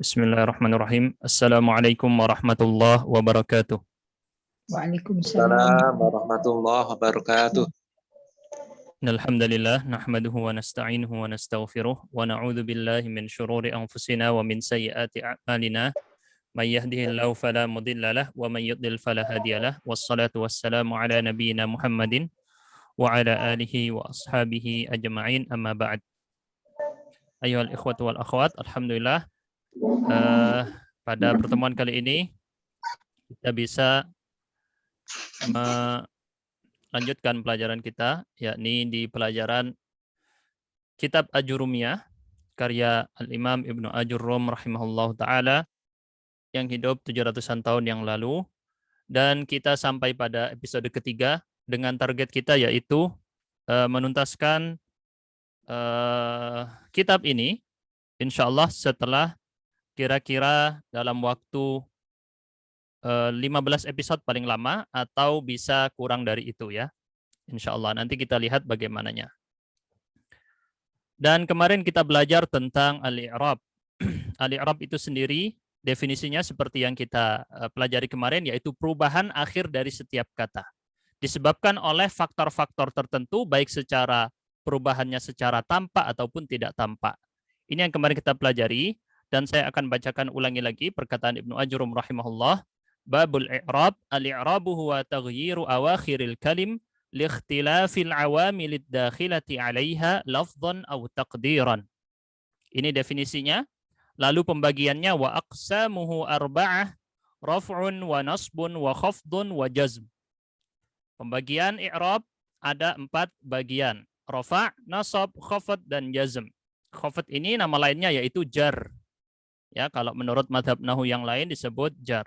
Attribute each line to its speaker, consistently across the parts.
Speaker 1: Bismillahirrahmanirrahim. Assalamualaikum warahmatullahi wabarakatuh.
Speaker 2: Waalaikumsalam.
Speaker 3: Assalamualaikum warahmatullahi wabarakatuh.
Speaker 1: Alhamdulillah nahmaduhu wa nasta'inuhu wa nastaghfiruh wa na'udzu billahi min syururi anfusina wa min sayyiati a'malina. May yahdihillahu fala mudilla lahu wa may yudlil fala hadiyalah. Wassalatu wassalamu ala nabiyyina Muhammadin wa ala alihi wa ashabihi ajma'in, amma ba'd. Ayyuhal ikhwatu wal akhwat, alhamdulillah pada pertemuan kali ini kita bisa melanjutkan pelajaran kita, yakni di pelajaran Kitab Ajurumiyah karya Al-Imam Ibnu Ajurrum rahimahullah ta'ala yang hidup 700-an tahun yang lalu, dan kita sampai pada episode ketiga dengan target kita yaitu menuntaskan kitab ini insyaallah setelah kira-kira dalam waktu 15 episode paling lama, atau bisa kurang dari itu ya. Insyaallah nanti kita lihat bagaimananya. Dan kemarin kita belajar tentang al-i'rab. Al-i'rab itu sendiri definisinya seperti yang kita pelajari kemarin, yaitu perubahan akhir dari setiap kata. Disebabkan oleh faktor-faktor tertentu, baik secara perubahannya secara tampak ataupun tidak tampak. Ini yang kemarin kita pelajari, dan saya akan bacakan ulangi lagi perkataan Ibnu Ajurrum rahimahullah. Babul i'rab, al-i'rabu huwa taghyiru awakhiril kalim liikhtilafil awamilid dakhilati 'alaiha lafdhan aw taqdiran. Ini definisinya. Lalu pembagiannya, wa aqsamuhu arba'ah, raf'un wa nasbun wa khafdun wa jazm. Pembagian i'rab ada 4 bagian. Rafa', nasab, khafd dan jazm. Khafd ini nama lainnya yaitu jar. Ya, kalau menurut mazhab nahwu yang lain disebut jar.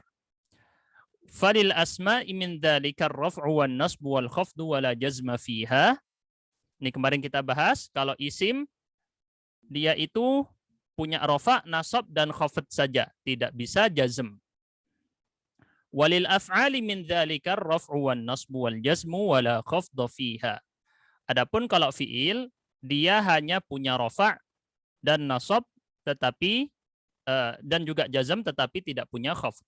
Speaker 1: Falil asma'i min dzalika ar-raf'u wan nasbu wal khafdu wala jazma fiha. Ini kemarin kita bahas, kalau isim dia itu punya rafa', nasab dan khafd saja, tidak bisa jazm. Walil af'ali min dzalika ar-raf'u wan nasbu wal jazmu wala khafdu fiha. Adapun kalau fiil, dia hanya punya rafa' dan nasab tetapi dan juga jazm tetapi tidak punya khafd.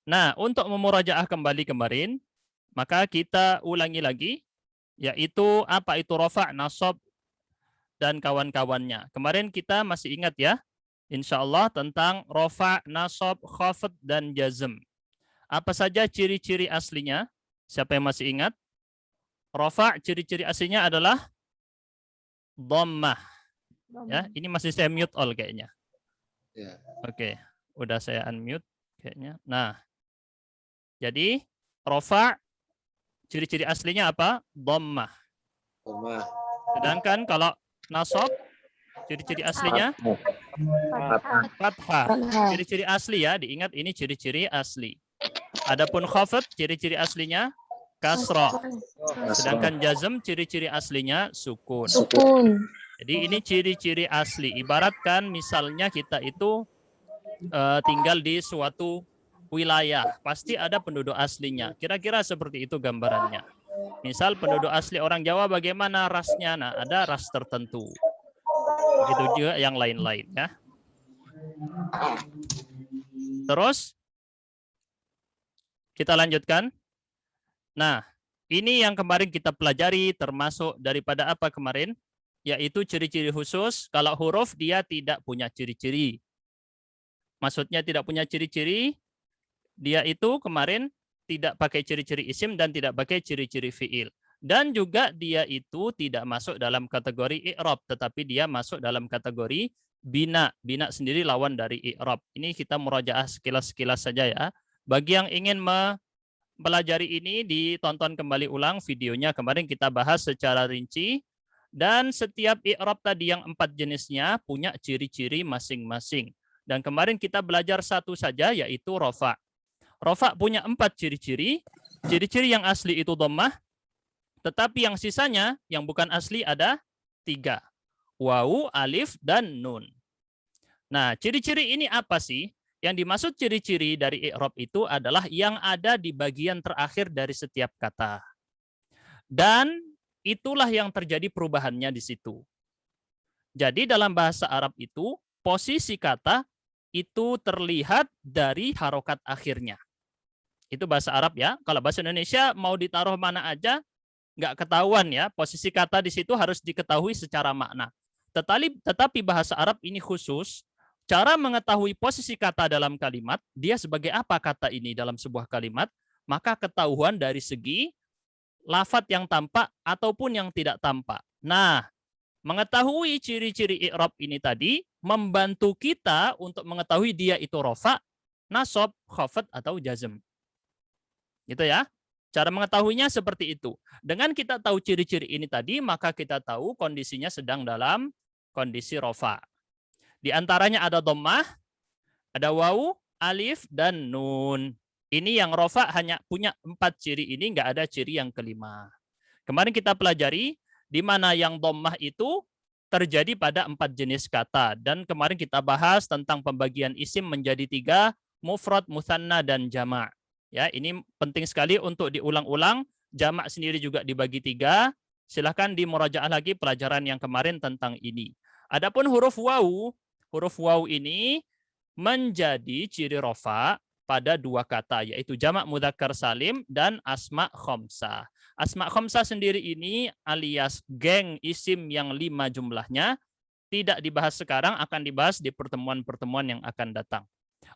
Speaker 1: Nah, untuk memurajaah kembali kemarin, maka kita ulangi lagi, yaitu apa itu rafa', nasab dan kawan-kawannya. Kemarin kita masih ingat ya, insyaallah, tentang rafa', nasab, khafd dan jazm. Apa saja ciri-ciri aslinya? Siapa yang masih ingat? Rafa' ciri-ciri aslinya adalah dhammah. Ya, ini masih saya mute all kayaknya.
Speaker 3: Ya.
Speaker 1: Oke, udah saya unmute kayaknya. Nah, jadi rafa' ciri-ciri aslinya apa? Dhammah. Sedangkan kalau nasab ciri-ciri aslinya fathah. Ciri-ciri asli ya, diingat ini ciri-ciri asli. Adapun khafd ciri-ciri aslinya kasrah. Sedangkan jazm ciri-ciri aslinya sukun. Jadi ini ciri-ciri asli. Ibaratkan misalnya kita itu tinggal di suatu wilayah, pasti ada penduduk aslinya. Kira-kira seperti itu gambarannya. Misal penduduk asli orang Jawa bagaimana rasnya? Nah, ada ras tertentu. Begitu juga yang lain-lain ya. Terus kita lanjutkan. Nah, ini yang kemarin kita pelajari termasuk daripada apa kemarin? Yaitu ciri-ciri khusus. Kalau huruf dia tidak punya ciri-ciri. Maksudnya tidak punya ciri-ciri, dia itu kemarin tidak pakai ciri-ciri isim dan tidak pakai ciri-ciri fiil. Dan juga dia itu tidak masuk dalam kategori i'rab, tetapi dia masuk dalam kategori bina. Bina sendiri lawan dari i'rab. Ini kita murajaah sekilas-sekilas saja ya. Bagi yang ingin mempelajari ini, ditonton kembali ulang videonya. Kemarin kita bahas secara rinci. Dan setiap i'rab tadi yang 4 jenisnya punya ciri-ciri masing-masing. Dan kemarin kita belajar satu saja, yaitu rafa'. Rafa' punya 4 ciri-ciri. Ciri-ciri yang asli itu dhammah. Tetapi yang sisanya, yang bukan asli ada 3. Wawu, alif, dan nun. Nah, ciri-ciri ini apa sih? Yang dimaksud ciri-ciri dari i'rab itu adalah yang ada di bagian terakhir dari setiap kata. Dan itulah yang terjadi perubahannya di situ. Jadi dalam bahasa Arab itu, posisi kata itu terlihat dari harokat akhirnya. Itu bahasa Arab ya. Kalau bahasa Indonesia mau ditaruh mana aja, nggak ketahuan ya. Posisi kata di situ harus diketahui secara makna. Tetapi bahasa Arab ini khusus, cara mengetahui posisi kata dalam kalimat, dia sebagai apa kata ini dalam sebuah kalimat, maka ketahuan dari segi lafadz yang tampak ataupun yang tidak tampak. Nah, mengetahui ciri-ciri i'rab ini tadi membantu kita untuk mengetahui dia itu rofa, nasab, khafad atau jazm. Gitu ya. Cara mengetahuinya seperti itu. Dengan kita tahu ciri-ciri ini tadi, maka kita tahu kondisinya sedang dalam kondisi rofa. Di antaranya ada dhammah, ada wawu, alif, dan nun. Ini yang rofa hanya punya 4 ciri ini, nggak ada ciri yang kelima. Kemarin kita pelajari di mana yang dhammah itu terjadi pada 4 jenis kata. Dan kemarin kita bahas tentang pembagian isim menjadi 3, mufrad, mutsanna, dan jamak. Ya, ini penting sekali untuk diulang-ulang. Jamak sendiri juga dibagi 3. Silahkan dimurajaah lagi pelajaran yang kemarin tentang ini. Adapun huruf wawu ini menjadi ciri rofa pada 2 kata, yaitu jamak mudzakkar salim dan asma khamsah. Asma khamsah sendiri ini alias geng isim yang 5 jumlahnya tidak dibahas sekarang, akan dibahas di pertemuan-pertemuan yang akan datang.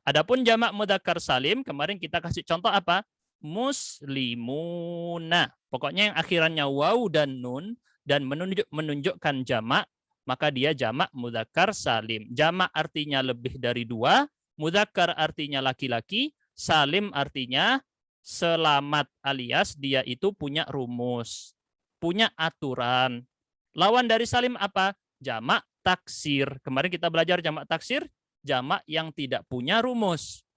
Speaker 1: Adapun jamak mudzakkar salim, kemarin kita kasih contoh apa? Muslimuna. Pokoknya yang akhirannya waw dan nun dan menunjukkan jamak, maka dia jamak mudzakkar salim. Jamak artinya lebih dari 2, mudzakkar artinya laki-laki, salim artinya selamat, alias dia itu punya rumus, punya aturan. Lawan dari salim apa? Jamak taksir. Kemarin kita belajar jamak taksir, jamak yang tidak punya rumus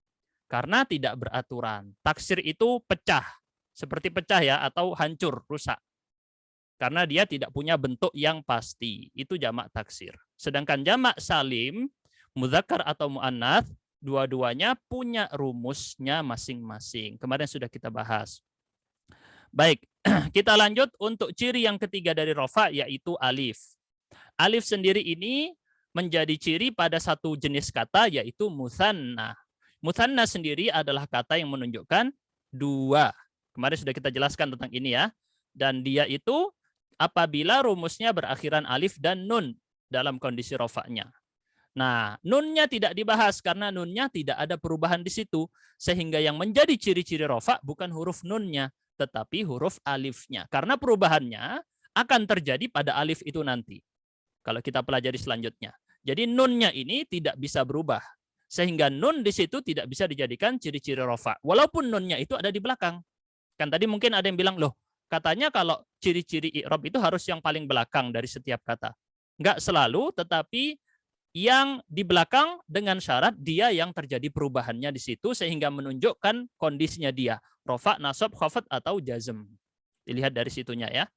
Speaker 1: karena tidak beraturan. Taksir itu pecah, seperti pecah ya, atau hancur, rusak. Karena dia tidak punya bentuk yang pasti. Itu jamak taksir. Sedangkan jamak salim, mudzakkar atau muannats, dua-duanya punya rumusnya masing-masing. Kemarin sudah kita bahas. Baik, kita lanjut untuk ciri yang ketiga dari rofa, yaitu alif. Alif sendiri ini menjadi ciri pada satu jenis kata, yaitu mutsanna. Mutsanna sendiri adalah kata yang menunjukkan 2. Kemarin sudah kita jelaskan tentang ini ya. Dan dia itu apabila rumusnya berakhiran alif dan nun dalam kondisi rofa'nya. Nah, nunnya tidak dibahas karena nunnya tidak ada perubahan di situ. Sehingga yang menjadi ciri-ciri rofa bukan huruf nunnya, tetapi huruf alifnya. Karena perubahannya akan terjadi pada alif itu nanti. Kalau kita pelajari selanjutnya. Jadi nunnya ini tidak bisa berubah. Sehingga nun di situ tidak bisa dijadikan ciri-ciri rofa. Walaupun nunnya itu ada di belakang. Kan tadi mungkin ada yang bilang, loh, katanya kalau ciri-ciri i'rab itu harus yang paling belakang dari setiap kata. Enggak selalu, tetapi yang di belakang dengan syarat dia yang terjadi perubahannya di situ sehingga menunjukkan kondisinya dia. Rofa, nasab, khafad, atau jazm. Dilihat dari situnya ya.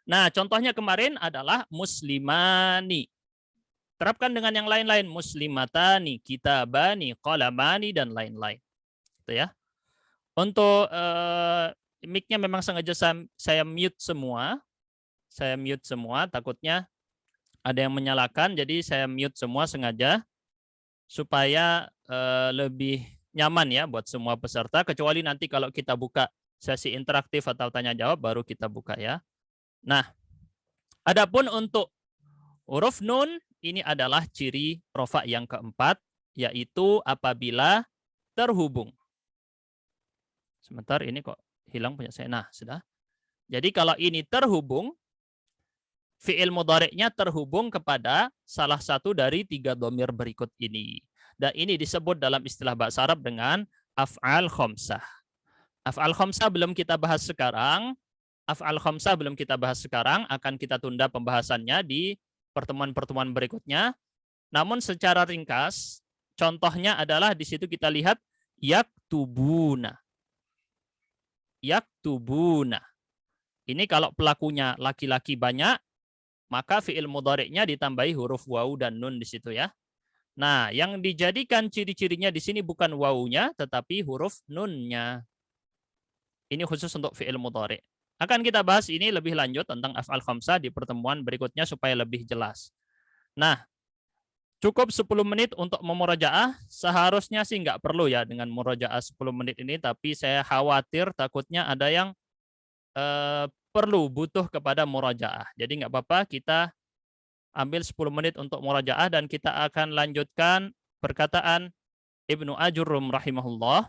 Speaker 1: Nah, contohnya kemarin adalah muslimani. Terapkan dengan yang lain-lain. Muslimatani, kitabani, qalamani, dan lain-lain. Itu ya. Untuk mic-nya memang sengaja saya mute semua. Saya mute semua, takutnya ada yang menyalakan, jadi saya mute semua sengaja supaya lebih nyaman ya buat semua peserta, kecuali nanti kalau kita buka sesi interaktif atau tanya jawab baru kita buka ya. Nah, adapun untuk huruf nun ini adalah ciri rofa yang keempat, yaitu apabila terhubung. Sebentar, ini kok hilang punya saya. Nah, sudah. Jadi kalau ini terhubung, fi'il mudhari'nya terhubung kepada salah satu dari 3 dhamir berikut ini. Dan ini disebut dalam istilah bahasa Arab dengan af'al khamsah. Af'al khamsah belum kita bahas sekarang. Af'al khamsah belum kita bahas sekarang. Akan kita tunda pembahasannya di pertemuan-pertemuan berikutnya. Namun secara ringkas, contohnya adalah di situ kita lihat yaktubuna. Yaktubuna. Ini kalau pelakunya laki-laki banyak, maka fi'il mudhari'nya ditambahi huruf wawu dan nun di situ ya. Nah, yang dijadikan ciri-cirinya di sini bukan wawunya, tetapi huruf nunnya. Ini khusus untuk fi'il mudhari'. Akan kita bahas ini lebih lanjut tentang af'al khamsah di pertemuan berikutnya supaya lebih jelas. Nah, Cukup 10 menit untuk memurajaah. Seharusnya sih nggak perlu ya dengan murajaah 10 menit ini, tapi saya khawatir takutnya ada yang perlu butuh kepada murajaah. Jadi nggak apa-apa, kita ambil 10 menit untuk murajaah dan kita akan lanjutkan perkataan Ibnu Ajurrum rahimahullah.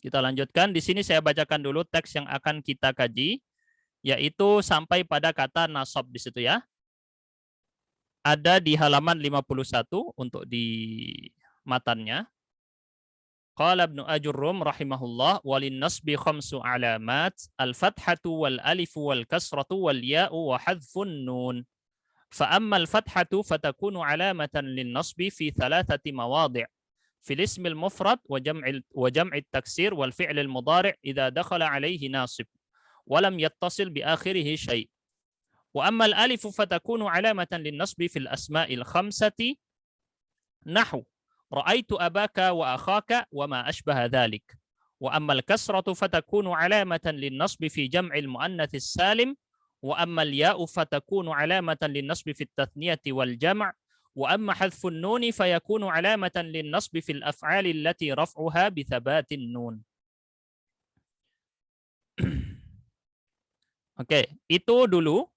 Speaker 1: Kita lanjutkan. Di sini saya bacakan dulu teks yang akan kita kaji, yaitu sampai pada kata nasab di situ ya. Ada di halaman 51 untuk di matannya. Qala Ibnu Ajurrum rahimahullah walin nasbi khamsu alamat al-fathatu wal alifu wal kasratu wal ya'u wa hadfun nun. Fa amma al-fathatu fatakunu alamatan lin nasbi fi thalathati mawadhi'. في الاسم المفرد وجمع التكسير والفعل المضارع إذا دخل عليه ناصب ولم يتصل بآخره شيء. وأما الألف فتكون علامة للنصب في الأسماء الخمسة نحو رأيت أباك وأخاك وما أشبه ذلك. وأما الكسرة فتكون علامة للنصب في جمع المؤنث السالم. وأما الياء فتكون علامة للنصب في التثنية والجمع. وأما حذف النون فيكون علامة للنصب في الأفعال التي رفعها بثبات النون. Oke, itu dulu.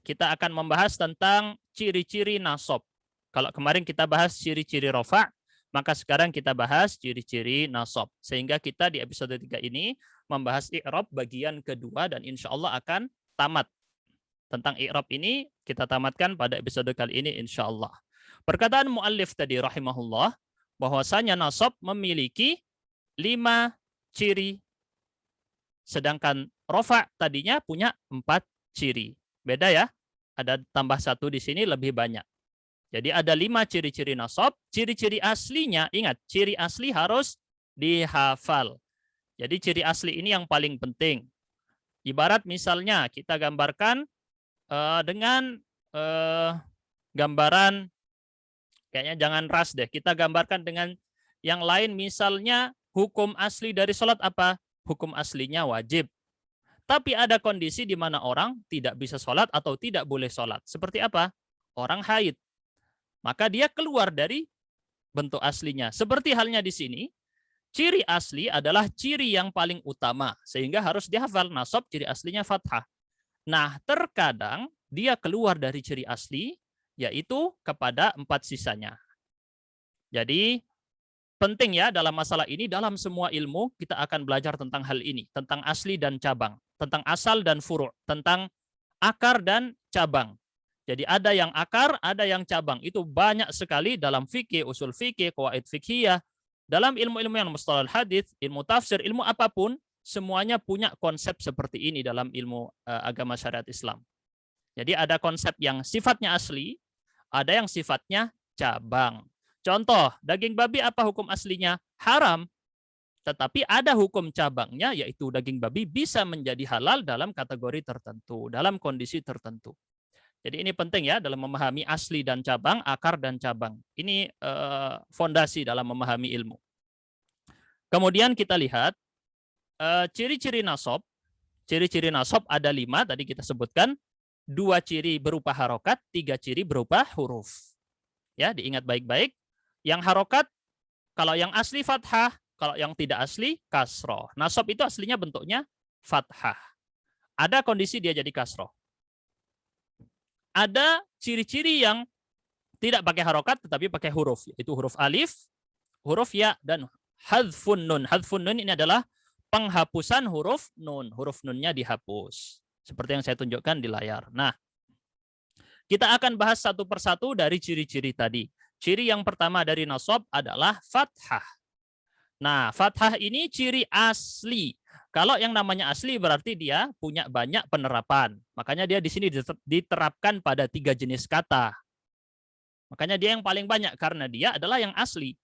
Speaker 1: Kita akan membahas tentang ciri-ciri nasab. Kalau kemarin kita bahas ciri-ciri rofa, maka sekarang kita bahas ciri-ciri nasab. Sehingga kita di episode 3 ini membahas i'rab bagian kedua dan insya Allah akan tamat. Tentang i'rab ini kita tamatkan pada episode kali ini insya Allah. Perkataan muallif tadi rahimahullah, bahwasanya nasab memiliki 5 ciri. Sedangkan rofa tadinya punya 4 ciri. Beda ya? Ada tambah 1 di sini lebih banyak. Jadi ada 5 ciri-ciri nasab. Ciri-ciri aslinya, ingat, ciri asli harus dihafal. Jadi ciri asli ini yang paling penting. Ibarat misalnya kita gambarkan dengan gambaran, kayaknya jangan ras deh. Kita gambarkan dengan yang lain, misalnya hukum asli dari sholat apa? Hukum aslinya wajib. Tapi ada kondisi di mana orang tidak bisa sholat atau tidak boleh sholat. Seperti apa? Orang haid. Maka dia keluar dari bentuk aslinya. Seperti halnya di sini, ciri asli adalah ciri yang paling utama. Sehingga harus dihafal. Nasab ciri aslinya fathah. Nah, terkadang dia keluar dari ciri asli, yaitu kepada 4 sisanya. Jadi, penting ya dalam masalah ini, dalam semua ilmu kita akan belajar tentang hal ini. Tentang asli dan cabang. Tentang asal dan furu', tentang akar dan cabang. Jadi ada yang akar, ada yang cabang. Itu banyak sekali dalam fikih, usul fikih, qawaid fikhiyah, dalam ilmu-ilmu yang mustalahul hadits, ilmu tafsir, ilmu apapun, semuanya punya konsep seperti ini dalam ilmu agama syariat Islam. Jadi ada konsep yang sifatnya asli, ada yang sifatnya cabang. Contoh, daging babi apa hukum aslinya? Haram. Tetapi ada hukum cabangnya, yaitu daging babi bisa menjadi halal dalam kategori tertentu, dalam kondisi tertentu. Jadi ini penting ya dalam memahami asli dan cabang, akar dan cabang. Ini fondasi dalam memahami ilmu. Kemudian kita lihat ciri-ciri nasab. Ciri-ciri nasab ada 5, tadi kita sebutkan. 2 ciri berupa harokat, 3 ciri berupa huruf. Ya, diingat baik-baik. Yang harokat, kalau yang asli fathah, kalau yang tidak asli, kasroh. Nasab itu aslinya bentuknya fathah. Ada kondisi dia jadi kasroh. Ada ciri-ciri yang tidak pakai harokat, tetapi pakai huruf. Yaitu huruf alif, huruf ya, dan hadfun nun. Hadfun nun ini adalah penghapusan huruf nun. Huruf nunnya dihapus. Seperti yang saya tunjukkan di layar. Nah, kita akan bahas satu persatu dari ciri-ciri tadi. Ciri yang pertama dari nasab adalah fathah. Nah, fathah ini ciri asli. Kalau yang namanya asli berarti dia punya banyak penerapan. Makanya dia di sini diterapkan pada 3 jenis kata. Makanya dia yang paling banyak karena dia adalah yang asli.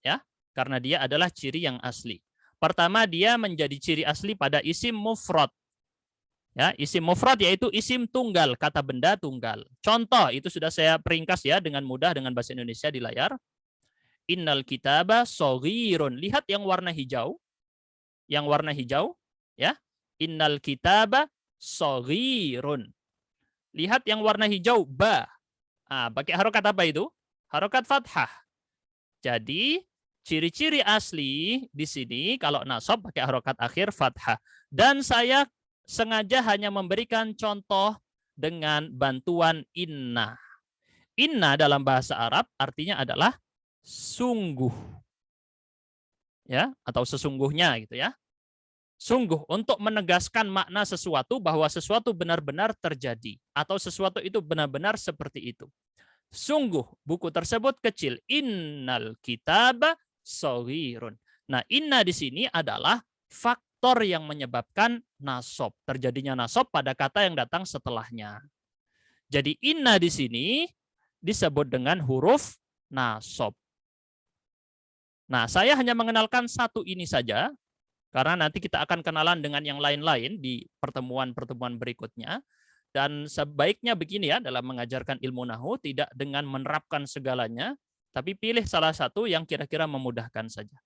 Speaker 1: Ya, karena dia adalah ciri yang asli. Pertama, dia menjadi ciri asli pada isim mufrad. Ya, isim mufrad yaitu isim tunggal, kata benda tunggal. Contoh itu sudah saya peringkas ya dengan mudah dengan bahasa Indonesia di layar. Innal kitaba shaghirun. Lihat yang warna hijau. Yang warna hijau, ya. Innal kitaba shaghirun. Lihat yang warna hijau, ba. Ah, pakai harokat apa itu? harokat fathah. Jadi ciri-ciri asli di sini kalau nasab pakai harokat akhir fathah. Dan saya sengaja hanya memberikan contoh dengan bantuan inna. Inna dalam bahasa Arab artinya adalah sungguh. Ya, atau sesungguhnya gitu ya. Sungguh untuk menegaskan makna sesuatu bahwa sesuatu benar-benar terjadi atau sesuatu itu benar-benar seperti itu. Sungguh buku tersebut kecil. Innal kitaba shaghirun. Nah, inna di sini adalah faktor yang menyebabkan nasab. Terjadinya nasab pada kata yang datang setelahnya. Jadi inna di sini disebut dengan huruf nasab. Nah, saya hanya mengenalkan satu ini saja. Karena nanti kita akan kenalan dengan yang lain-lain di pertemuan-pertemuan berikutnya. Dan sebaiknya begini ya, dalam mengajarkan ilmu nahwu, tidak dengan menerapkan segalanya, tapi pilih salah satu yang kira-kira memudahkan saja.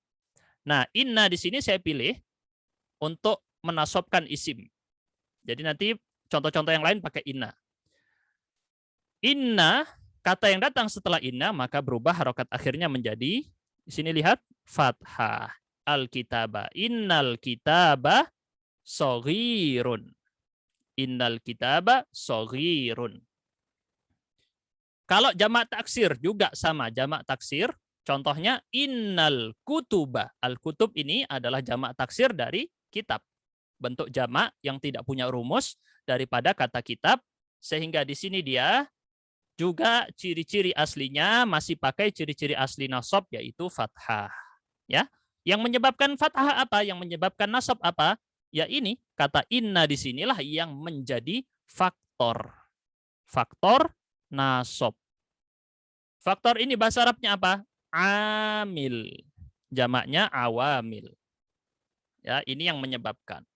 Speaker 1: Nah, inna di sini saya pilih untuk menasobkan isim. Jadi nanti contoh-contoh yang lain pakai inna. Inna, kata yang datang setelah inna, maka berubah harokat akhirnya menjadi, di sini lihat, fathah. Al-kitaba. Innal kitaba shaghirun. Innal kitaba shaghirun. Kalau jamak taksir juga sama, jamak taksir. Contohnya innal kutuba. Al-kutub ini adalah jamak taksir dari kitab. Bentuk jamak yang tidak punya rumus daripada kata kitab. Sehingga di sini dia juga ciri-ciri aslinya masih pakai ciri-ciri asli nasab yaitu fathah. Ya. Yang menyebabkan fathah apa? Yang menyebabkan nasab apa? Ya ini, kata inna di sinilah yang menjadi faktor. Faktor nasab. Faktor ini bahasa Arabnya apa? Amil. Jamaknya awamil. Ya, ini yang menyebabkan.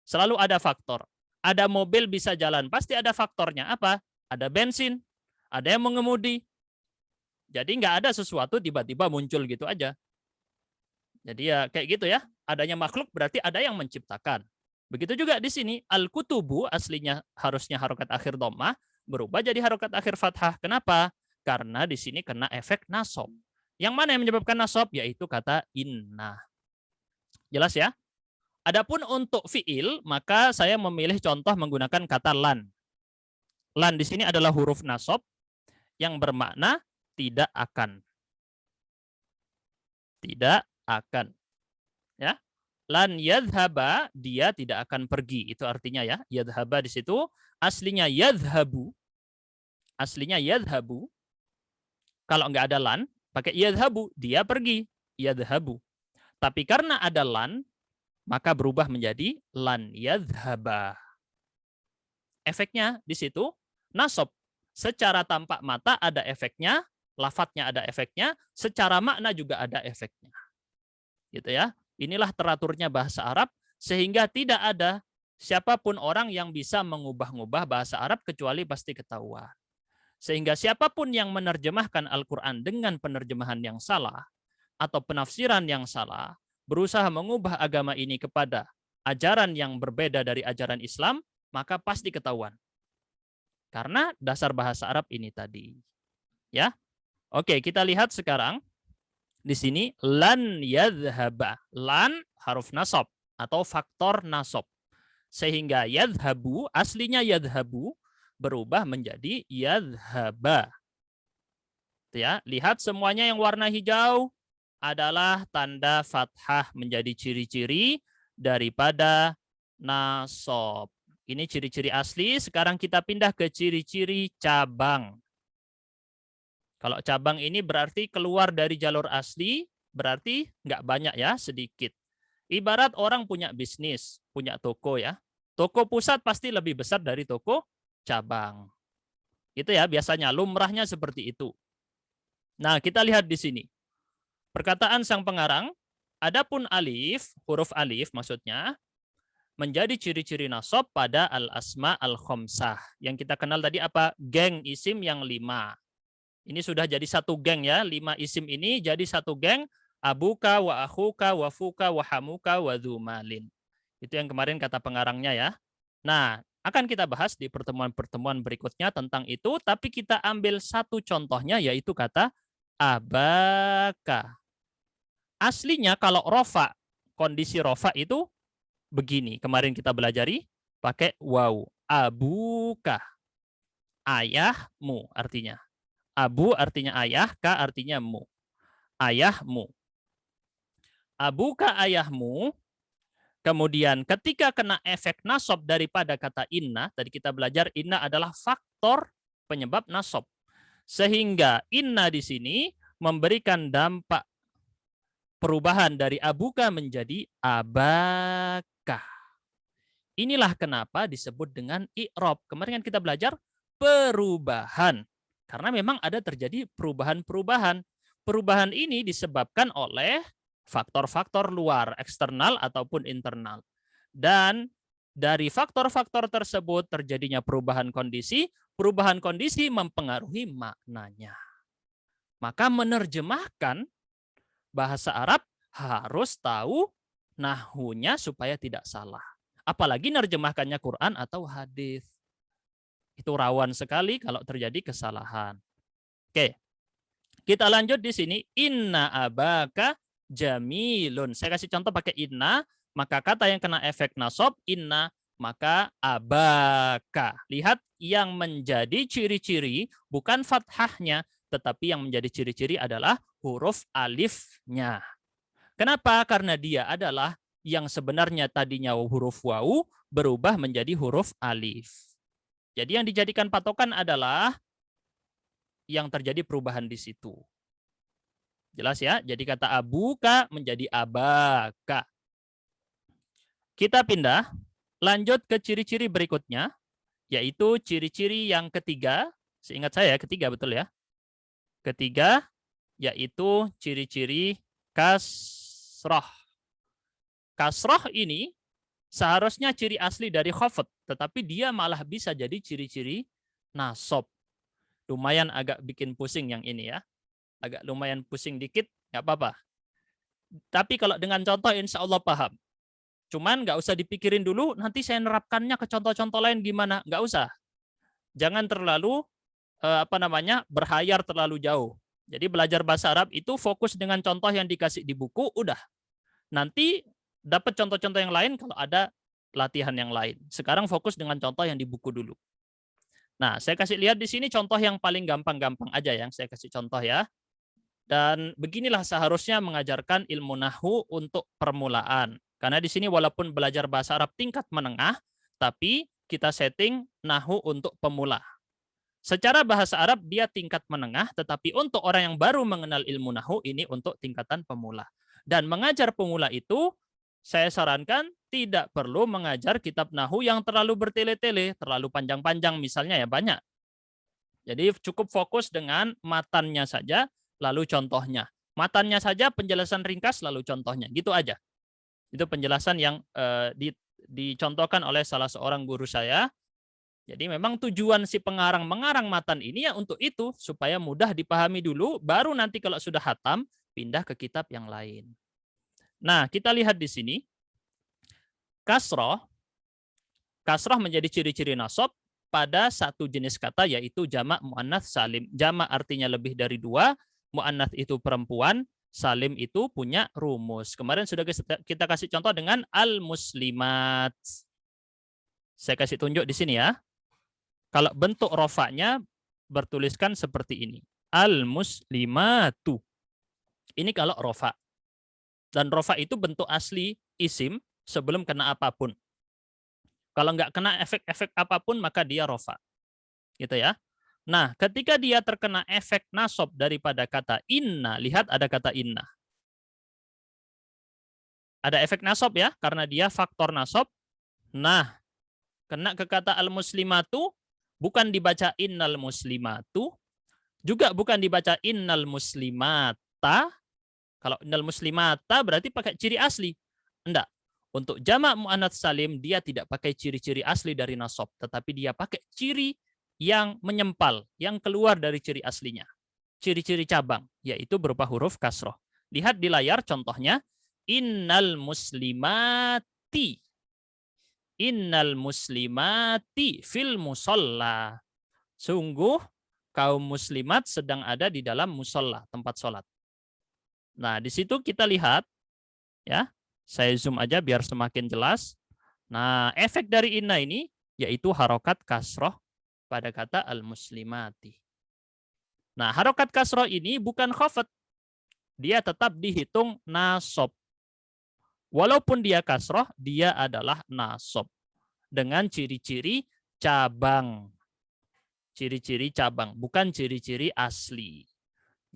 Speaker 1: Selalu ada faktor. Ada mobil bisa jalan, pasti ada faktornya. Apa? Ada bensin, ada yang mengemudi. Jadi nggak ada sesuatu tiba-tiba muncul gitu aja. Jadi ya kayak gitu ya, adanya makhluk berarti ada yang menciptakan. Begitu juga di sini, al-kutubu aslinya harusnya harokat akhir dhammah, berubah jadi harokat akhir fathah. Kenapa? Karena di sini kena efek nasab. Yang mana yang menyebabkan nasab? Yaitu kata inna. Jelas ya? Adapun untuk fiil, maka saya memilih contoh menggunakan kata lan. Lan di sini adalah huruf nasab yang bermakna tidak akan. Tidak akan. Ya. Lan yadhaba, dia tidak akan pergi. Itu artinya ya. Yadhaba di situ aslinya yadhabu. Aslinya yadhabu. Kalau nggak ada lan, pakai yadhabu, dia pergi. Yadhabu. Tapi karena ada lan, maka berubah menjadi lan yadhaba. Efeknya di situ nasab. Secara tampak mata ada efeknya, lafadznya ada efeknya, secara makna juga ada efeknya. Gitu ya. Inilah teraturnya bahasa Arab sehingga tidak ada siapapun orang yang bisa mengubah-ubah bahasa Arab kecuali pasti ketahuan. Sehingga siapapun yang menerjemahkan Al-Qur'an dengan penerjemahan yang salah atau penafsiran yang salah, berusaha mengubah agama ini kepada ajaran yang berbeda dari ajaran Islam, maka pasti ketahuan. Karena dasar bahasa Arab ini tadi. Ya. Oke, kita lihat sekarang. Di sini lan yadhaba. Lan haruf nasab atau faktor nasab. Sehingga yadhabu, aslinya yadhabu, berubah menjadi yadhaba. Ya, lihat semuanya yang warna hijau adalah tanda fathah menjadi ciri-ciri daripada nasab. Ini ciri-ciri asli, sekarang kita pindah ke ciri-ciri cabang. Kalau cabang ini berarti keluar dari jalur asli, berarti nggak banyak ya, sedikit. Ibarat orang punya bisnis, punya toko ya. Toko pusat pasti lebih besar dari toko cabang. Itu ya, biasanya lumrahnya seperti itu. Nah, kita lihat di sini. Perkataan sang pengarang, adapun alif, huruf alif maksudnya, menjadi ciri-ciri nasab pada al-asma al-khomsah. Yang kita kenal tadi apa? Geng isim yang 5. Ini sudah jadi satu geng ya, 5 isim ini jadi satu geng, abuka, wa akhuka, wa fuka, wa hamuka, wa dzumalin. Itu yang kemarin kata pengarangnya ya. Nah, akan kita bahas di pertemuan-pertemuan berikutnya tentang itu, tapi kita ambil satu contohnya yaitu kata abaka. Aslinya kalau rofa, kondisi rofa itu begini. Kemarin kita belajari pakai waw. Abuka. Ayahmu artinya. Abu artinya ayah, ka artinya mu. Ayahmu. Abuka ayahmu. Kemudian ketika kena efek nasab daripada kata inna, tadi kita belajar inna adalah faktor penyebab nasab. Sehingga inna di sini memberikan dampak perubahan dari abuka menjadi abaka. Inilah kenapa disebut dengan i'rab. Kemarin kan kita belajar perubahan. Karena memang ada terjadi perubahan-perubahan. Perubahan ini disebabkan oleh faktor-faktor luar, eksternal ataupun internal. Dan dari faktor-faktor tersebut terjadinya perubahan kondisi mempengaruhi maknanya. Maka menerjemahkan bahasa Arab harus tahu nahwunya supaya tidak salah. Apalagi nerjemahkannya Quran atau hadis. Itu rawan sekali kalau terjadi kesalahan. Oke. Kita lanjut di sini. Inna abaka jamilun. Saya kasih contoh pakai inna, maka kata yang kena efek nasab inna, maka abaka. Lihat yang menjadi ciri-ciri bukan fathahnya, tetapi yang menjadi ciri-ciri adalah huruf alifnya. Kenapa? Karena dia adalah yang sebenarnya tadinya huruf wawu berubah menjadi huruf alif. Jadi yang dijadikan patokan adalah yang terjadi perubahan di situ. Jelas ya? Jadi kata abuka menjadi abaka. Kita pindah, lanjut ke ciri-ciri berikutnya, yaitu ciri-ciri yang ketiga. Seingat saya ketiga betul ya? Ketiga, yaitu ciri-ciri kasroh. Kasroh ini seharusnya ciri asli dari khafad, tetapi dia malah bisa jadi ciri-ciri nasab. Lumayan agak bikin pusing yang ini ya. Agak lumayan pusing dikit, nggak apa-apa. Tapi kalau dengan contoh insya Allah paham. Cuman nggak usah dipikirin dulu, nanti saya nerapkannya ke contoh-contoh lain gimana. Nggak usah. Jangan terlalu berhayar terlalu jauh. Jadi belajar bahasa Arab itu fokus dengan contoh yang dikasih di buku, udah. Nanti dapat contoh-contoh yang lain kalau ada latihan yang lain. Sekarang fokus dengan contoh yang di buku dulu. Nah, saya kasih lihat di sini contoh yang paling gampang-gampang aja yang saya kasih contoh ya. Dan beginilah seharusnya mengajarkan ilmu nahwu untuk permulaan. Karena di sini walaupun belajar bahasa Arab tingkat menengah, tapi kita setting nahwu untuk pemula. Secara bahasa Arab dia tingkat menengah, tetapi untuk orang yang baru mengenal ilmu nahwu ini untuk tingkatan pemula. Dan mengajar pemula itu saya sarankan tidak perlu mengajar kitab nahwu yang terlalu bertele-tele, terlalu panjang-panjang misalnya ya banyak. Jadi cukup fokus dengan matannya saja, lalu contohnya. Matannya saja penjelasan ringkas, lalu contohnya. Gitu aja. Itu penjelasan yang dicontohkan oleh salah seorang guru saya. Jadi memang tujuan si pengarang mengarang matan ini ya untuk itu, supaya mudah dipahami dulu, baru nanti kalau sudah hatam, pindah ke kitab yang lain. Nah, kita lihat di sini. Kasroh menjadi ciri-ciri nasab pada satu jenis kata, yaitu jamak muannats salim. Jamak artinya lebih dari dua, muannats itu perempuan, salim itu punya rumus. Kemarin sudah kita kasih contoh dengan al-muslimat. Saya kasih tunjuk di sini ya. Kalau bentuk rofaknya bertuliskan seperti ini. Al-muslimatu. Ini kalau rofak. Dan rofak itu bentuk asli isim sebelum kena apapun. Kalau nggak kena efek-efek apapun, maka dia rofak. Gitu ya. Nah, ketika dia terkena efek nasab daripada kata inna, lihat ada kata inna. Ada efek nasab ya, karena dia faktor nasab. Nah, kena ke kata al-muslimatu, bukan dibaca innal muslimatu, juga bukan dibaca innal muslimata. Kalau innal muslimata berarti pakai ciri asli. Enggak. Untuk jamak muannats salim dia tidak pakai ciri-ciri asli dari nasab, tetapi dia pakai ciri yang menyempal, yang keluar dari ciri aslinya. Ciri-ciri cabang, yaitu berupa huruf kasroh. Lihat di layar contohnya, innal muslimati. Innal muslimati fil musalla. Sungguh kaum muslimat sedang ada di dalam musola, tempat sholat. Nah, di situ kita lihat, ya, saya zoom aja biar semakin jelas. Nah, efek dari inna ini yaitu harokat kasroh pada kata al-muslimati. Nah, harokat kasroh ini bukan khafat. Dia tetap dihitung nasob. Walaupun dia kasroh, dia adalah nasob. Dengan ciri-ciri cabang. Ciri-ciri cabang, bukan ciri-ciri asli.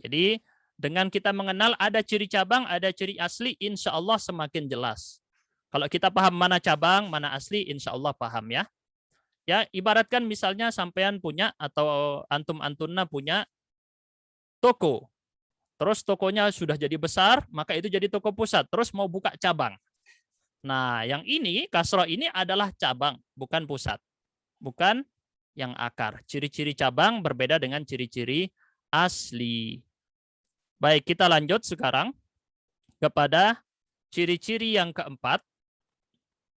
Speaker 1: Jadi, dengan kita mengenal ada ciri cabang, ada ciri asli, insya Allah semakin jelas. Kalau kita paham mana cabang, mana asli, insya Allah paham ya. Ya, ibaratkan misalnya sampean punya atau antum-antunna punya toko. Terus tokonya sudah jadi besar, maka itu jadi toko pusat. Terus mau buka cabang. Nah, yang ini, kasroh ini adalah cabang, bukan pusat. Bukan yang akar. Ciri-ciri cabang berbeda dengan ciri-ciri asli. Baik, kita lanjut sekarang kepada ciri-ciri yang keempat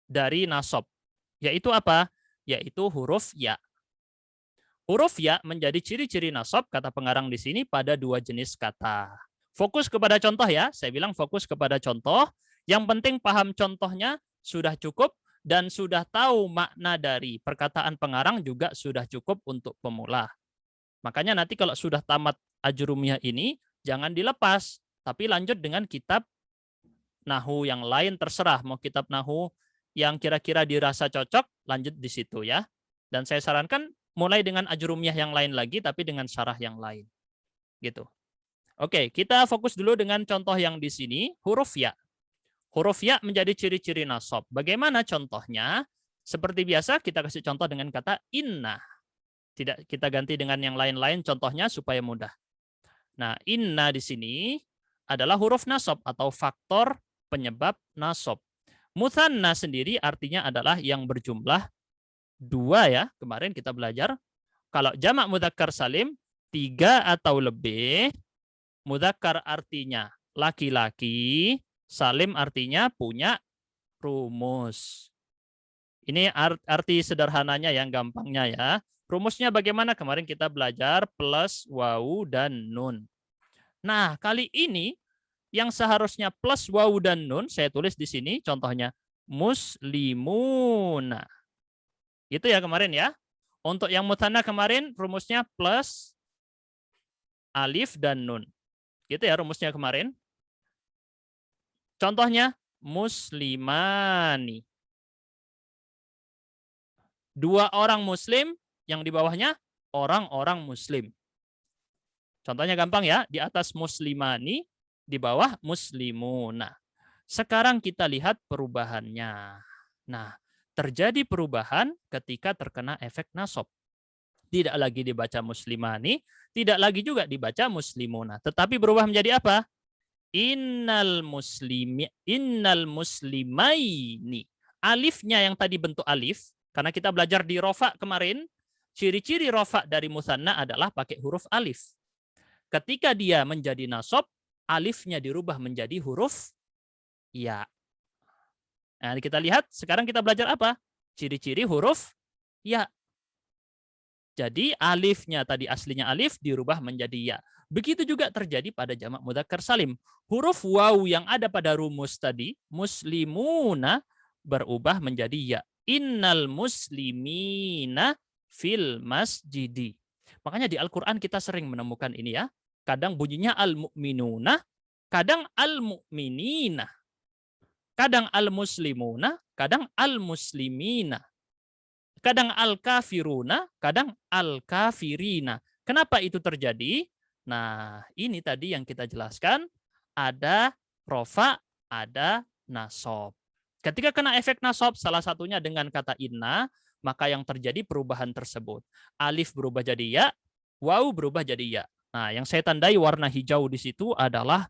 Speaker 1: dari nasob. Yaitu apa? Yaitu huruf ya. Huruf ya menjadi ciri-ciri nasob, kata pengarang di sini, pada dua jenis kata. Fokus kepada contoh ya, saya bilang fokus kepada contoh. Yang penting paham contohnya sudah cukup, dan sudah tahu makna dari perkataan pengarang juga sudah cukup untuk pemula. Makanya nanti kalau sudah tamat ajrumiyah ini, jangan dilepas, tapi lanjut dengan kitab nahu yang lain, terserah. Mau kitab nahu yang kira-kira dirasa cocok, lanjut di situ ya. Dan saya sarankan mulai dengan ajrumiyah yang lain lagi, tapi dengan syarah yang lain. Gitu. Oke, kita fokus dulu dengan contoh yang di sini, huruf ya. Huruf ya menjadi ciri-ciri nasab. Bagaimana contohnya? Seperti biasa kita kasih contoh dengan kata inna. Tidak kita ganti dengan yang lain-lain contohnya supaya mudah. Nah, inna di sini adalah huruf nasab atau faktor penyebab nasab. Mutsanna sendiri artinya adalah yang berjumlah dua ya. Kemarin kita belajar. Kalau jamak mudzakkar salim 3 atau lebih, mudzakkar artinya laki-laki, salim artinya punya rumus. Ini arti sederhananya yang gampangnya ya. Rumusnya bagaimana? Kemarin kita belajar plus wawu dan nun. Nah, kali ini yang seharusnya plus wawu dan nun, saya tulis di sini contohnya muslimuna. Itu ya kemarin ya. Untuk yang mutsanna kemarin rumusnya plus alif dan nun. Gitu ya rumusnya kemarin. Contohnya muslimani. 2 orang muslim, yang di bawahnya orang-orang muslim. Contohnya gampang ya, di atas muslimani, di bawah muslimuna. Sekarang kita lihat perubahannya. Nah, terjadi perubahan ketika terkena efek nasab. Tidak lagi dibaca muslimani, tidak lagi juga dibaca muslimuna. Tetapi berubah menjadi apa? Innal muslimaini. Alifnya yang tadi bentuk alif, karena kita belajar di rofa kemarin, ciri-ciri rofa dari mutsanna adalah pakai huruf alif. Ketika dia menjadi nasab, alifnya dirubah menjadi huruf ya. Nah, kita lihat, sekarang kita belajar apa? Ciri-ciri huruf ya. Jadi alifnya tadi aslinya alif dirubah menjadi ya. Begitu juga terjadi pada jamak mudzakkar salim. Huruf waw yang ada pada rumus tadi, muslimuna, berubah menjadi ya. Innal muslimina fil masjidi. Makanya di Al-Quran kita sering menemukan ini ya. Kadang bunyinya al-mu'minuna, kadang al-mu'minina. Kadang al-muslimuna, kadang al-muslimina. Kadang al-kafiruna, kadang al-kafirina. Kenapa itu terjadi? Nah, ini tadi yang kita jelaskan, ada rofa, ada nasab. Ketika kena efek nasab, salah satunya dengan kata inna, maka yang terjadi perubahan tersebut. Alif berubah jadi ya, waw berubah jadi ya. Nah, yang saya tandai warna hijau di situ adalah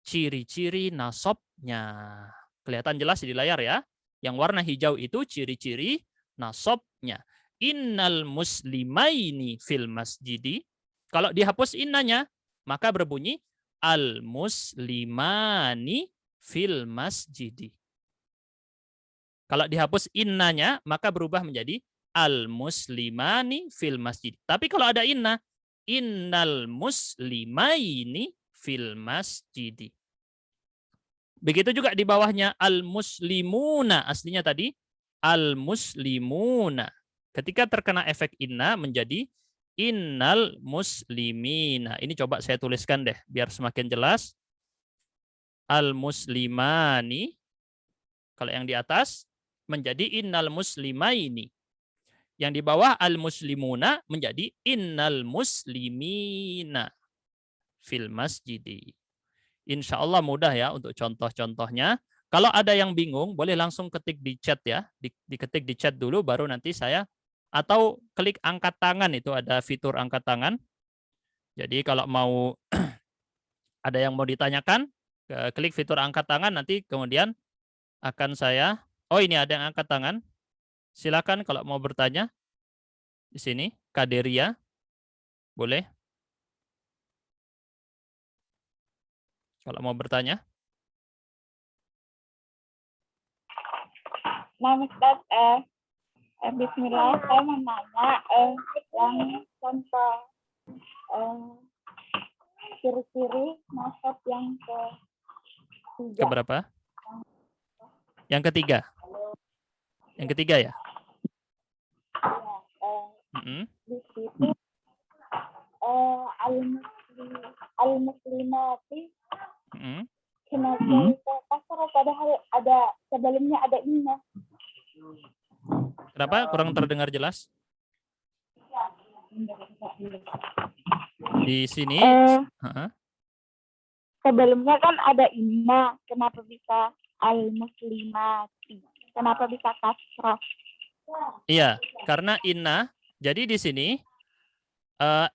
Speaker 1: ciri-ciri nasabnya. Kelihatan jelas di layar ya. Yang warna hijau itu ciri-ciri nasabnya. Innal muslimaini fil masjidi. Kalau dihapus innanya, maka berbunyi al-muslimani fil masjidi. Kalau dihapus innanya, maka berubah menjadi al-muslimani fil masjid. Tapi kalau ada inna, innal muslimaini fil masjid. Begitu juga di bawahnya al-muslimuna, aslinya tadi al-muslimuna. Ketika terkena efek inna menjadi innal muslimina. Ini coba saya tuliskan deh biar semakin jelas. Al-muslimani, kalau yang di atas menjadi innal muslimaini. Yang di bawah al-muslimuna menjadi innal muslimina fil masjidi. Insya Allah mudah ya untuk contoh-contohnya. Kalau ada yang bingung, boleh langsung ketik di chat ya. Diketik di chat dulu, baru nanti saya, atau klik angkat tangan, itu ada fitur angkat tangan. Jadi kalau mau ada yang mau ditanyakan, klik fitur angkat tangan, nanti kemudian akan saya, oh ini ada yang angkat tangan. Silakan kalau mau bertanya. Di sini, Kaderia, boleh. Kalau mau bertanya.
Speaker 4: Nah, Ustaz, Bismillah, saya mau nanya yang contoh ciri-ciri nasab yang ketiga.
Speaker 1: Keberapa? Yang ketiga. Yang ketiga ya?
Speaker 4: Di situ al-muslimati kenapa kita kasar padahal ada sebelumnya ada inna.
Speaker 1: Kenapa? Kurang terdengar jelas? Di sini
Speaker 4: sebelumnya kan ada inna, kenapa bisa al-muslimati? Kenapa bisa kasrah?
Speaker 1: Iya, karena inna. Jadi di sini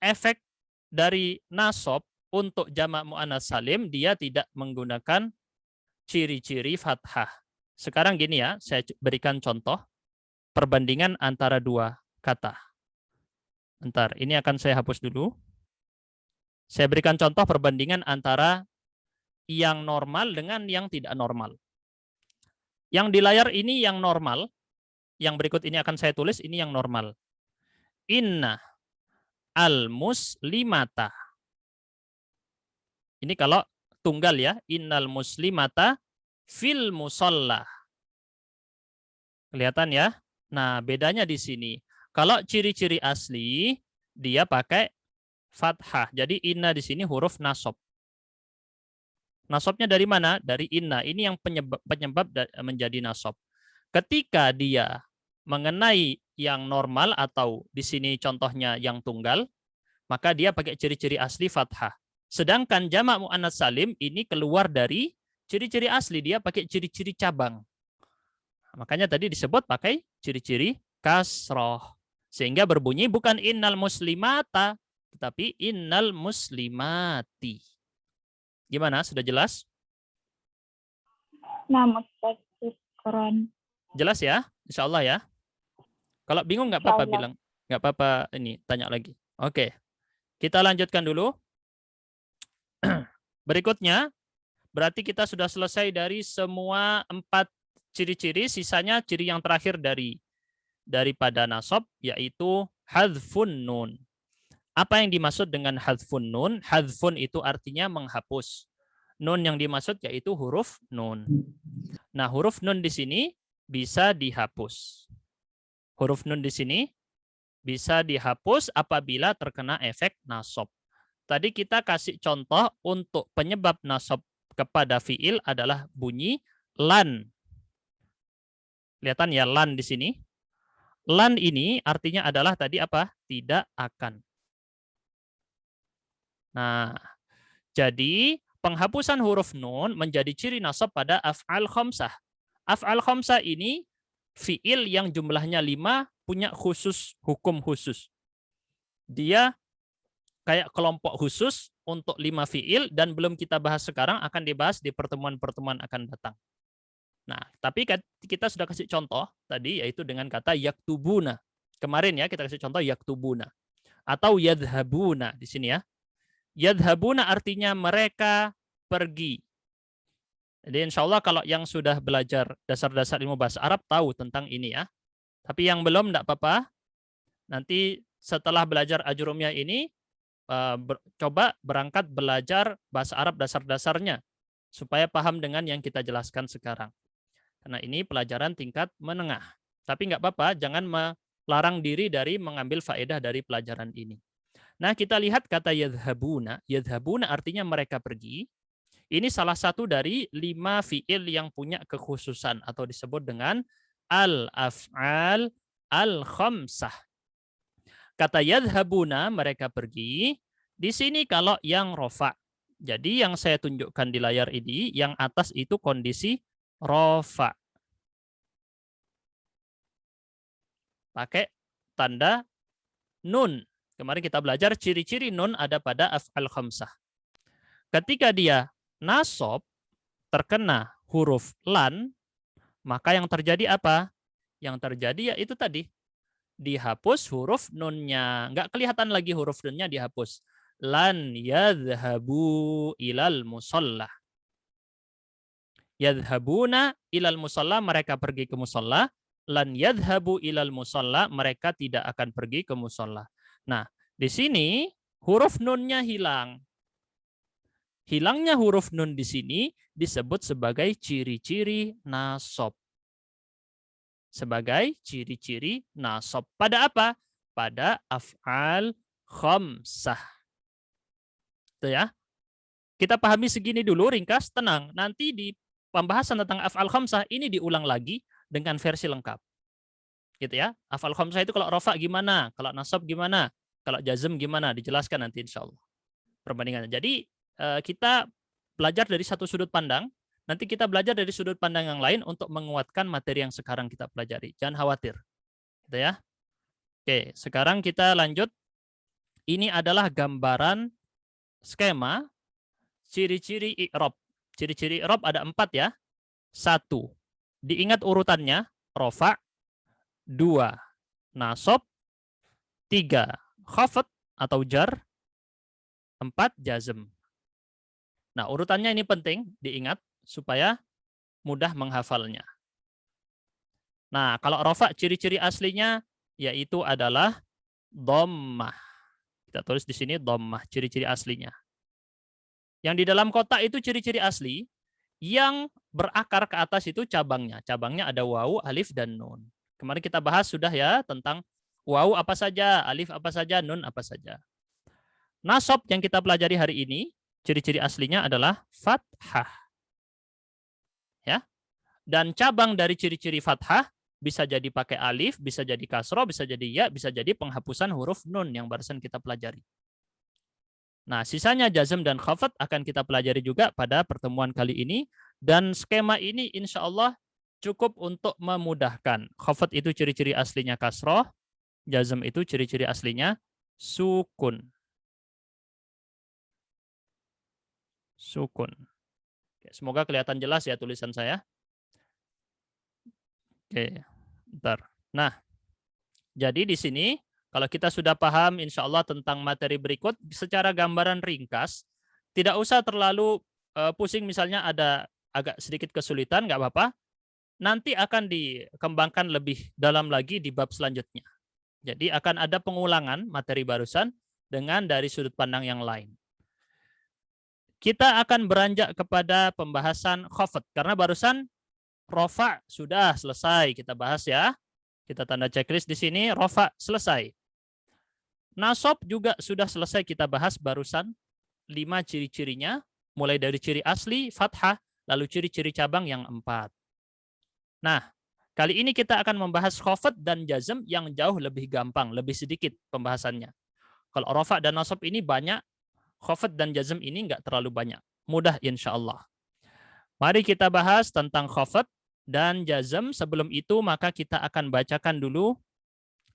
Speaker 1: efek dari nasab untuk jamak muannats salim dia tidak menggunakan ciri-ciri fathah. Sekarang gini ya, saya berikan contoh perbandingan antara dua kata. Bentar, ini akan saya hapus dulu. Saya berikan contoh perbandingan antara yang normal dengan yang tidak normal. Yang di layar ini yang normal, yang berikut ini akan saya tulis, ini yang normal. Inna al-muslimata. Ini kalau tunggal ya, innal muslimata fil musalla. Kelihatan ya? Nah, bedanya di sini. Kalau ciri-ciri asli, dia pakai fathah. Jadi inna di sini huruf nasab. Nasabnya dari mana? Dari inna. Ini yang penyebab menjadi nasab. Ketika dia mengenai yang normal atau di sini contohnya yang tunggal, maka dia pakai ciri-ciri asli fathah. Sedangkan jamak muannats salim ini keluar dari ciri-ciri asli, dia pakai ciri-ciri cabang. Makanya tadi disebut pakai ciri-ciri kasroh. Sehingga berbunyi bukan innal muslimata, tetapi innal muslimati. Gimana? Sudah jelas?
Speaker 4: Nah, Quran.
Speaker 1: Jelas ya? Insya Allah ya. Kalau bingung nggak apa-apa bilang. Nggak apa-apa ini, tanya lagi. Oke. Kita lanjutkan dulu. Berikutnya, berarti kita sudah selesai dari semua 4 ciri-ciri, sisanya ciri yang terakhir daripada nasab, yaitu hadfun nun. Apa yang dimaksud dengan hadfun nun? Hadfun itu artinya menghapus. Nun yang dimaksud yaitu huruf nun. Nah, huruf nun di sini bisa dihapus. Huruf nun di sini bisa dihapus apabila terkena efek nasab. Tadi kita kasih contoh untuk penyebab nasab kepada fiil adalah bunyi lan. Kelihatan ya lan di sini. Lan ini artinya adalah tadi apa? Tidak akan. Nah, jadi penghapusan huruf nun menjadi ciri nasab pada af'al khamsah. Af'al khamsah ini fiil yang jumlahnya 5 punya hukum khusus. Dia kayak kelompok khusus untuk 5 fiil dan belum kita bahas sekarang, akan dibahas di pertemuan-pertemuan akan datang. Nah, tapi kita sudah kasih contoh tadi yaitu dengan kata yaktubuna. Kemarin ya kita kasih contoh yaktubuna atau yadhabuna di sini ya. Yadhabuna artinya mereka pergi. Jadi insya Allah kalau yang sudah belajar dasar-dasar ilmu bahasa Arab tahu tentang ini ya. Tapi yang belum enggak apa-apa. Nanti setelah belajar ajrumiyah ini coba berangkat belajar bahasa Arab dasar-dasarnya supaya paham dengan yang kita jelaskan sekarang. Karena ini pelajaran tingkat menengah. Tapi nggak apa-apa, jangan melarang diri dari mengambil faedah dari pelajaran ini. Nah, kita lihat kata yadhabuna. Yadhabuna artinya mereka pergi. Ini salah satu dari 5 fiil yang punya kekhususan atau disebut dengan al-af'al al-khamsah. Kata yadhabuna, mereka pergi. Di sini kalau yang rofa. Jadi yang saya tunjukkan di layar ini, yang atas itu kondisi rofa. Pakai tanda nun. Kemarin kita belajar ciri-ciri nun ada pada af'al khamsah. Ketika dia nasab, terkena huruf lan, maka yang terjadi apa? Yang terjadi ya itu tadi. Dihapus huruf nunnya. Nggak kelihatan lagi huruf nunnya dihapus. Lan yadhabu ilal musalla. Yadhabuna ilal musalla, mereka pergi ke musalla. Lan yadhabu ilal musalla, mereka tidak akan pergi ke musalla. Nah, di sini huruf nunnya hilang. Hilangnya huruf nun di sini disebut sebagai ciri-ciri nasab. Sebagai ciri-ciri nasab. Pada apa? Pada af'al khamsah. Itu ya. Kita pahami segini dulu, ringkas, tenang. Nanti di pembahasan tentang af'al khamsah ini diulang lagi dengan versi lengkap. Gitu ya. Af'al khamsah itu kalau rafa gimana, kalau nasab gimana, kalau jazm gimana, dijelaskan nanti insya Allah perbandingannya. Jadi kita belajar dari satu sudut pandang, nanti kita belajar dari sudut pandang yang lain untuk menguatkan materi yang sekarang kita pelajari. Jangan khawatir. Gitu ya. Oke, sekarang kita lanjut. Ini adalah gambaran skema ciri-ciri i'rab. Ciri-ciri i'rab ada 4 ya. 1. Diingat urutannya, rofa. 2. Nasab. 3. Khafat atau jar. 4. Jazm. Nah, urutannya ini penting diingat supaya mudah menghafalnya. Nah, kalau rofa ciri-ciri aslinya yaitu adalah dhammah. Kita tulis di sini dhammah, ciri-ciri aslinya. Yang di dalam kotak itu ciri-ciri asli, yang berakar ke atas itu cabangnya. Cabangnya ada wawu, alif, dan nun. Kemarin kita bahas sudah ya tentang wawu apa saja, alif apa saja, nun apa saja. Nasab yang kita pelajari hari ini, ciri-ciri aslinya adalah fathah. Ya. Dan cabang dari ciri-ciri fathah bisa jadi pakai alif, bisa jadi kasroh, bisa jadi ya, bisa jadi penghapusan huruf nun yang barusan kita pelajari. Nah, sisanya jazm dan khafat akan kita pelajari juga pada pertemuan kali ini. Dan skema ini insya Allah cukup untuk memudahkan. Khafat itu ciri-ciri aslinya kasroh, jazm itu ciri-ciri aslinya sukun. Sukun. Semoga kelihatan jelas ya tulisan saya. Oke, bentar. Nah, jadi di sini kalau kita sudah paham insya Allah tentang materi berikut secara gambaran ringkas, tidak usah terlalu pusing misalnya ada agak sedikit kesulitan, nggak apa-apa. Nanti akan dikembangkan lebih dalam lagi di bab selanjutnya. Jadi akan ada pengulangan materi barusan dengan dari sudut pandang yang lain. Kita akan beranjak kepada pembahasan khafat karena barusan rofa sudah selesai kita bahas ya. Kita tanda checklist di sini, rofa selesai. Nasab juga sudah selesai kita bahas barusan 5 ciri-cirinya, mulai dari ciri asli, fathah, lalu ciri-ciri cabang yang 4. Nah, kali ini kita akan membahas khafat dan jazm yang jauh lebih gampang, lebih sedikit pembahasannya. Kalau rafa dan nasab ini banyak, khafat dan jazm ini enggak terlalu banyak. Mudah insya Allah. Mari kita bahas tentang khafat dan jazm. Sebelum itu maka kita akan bacakan dulu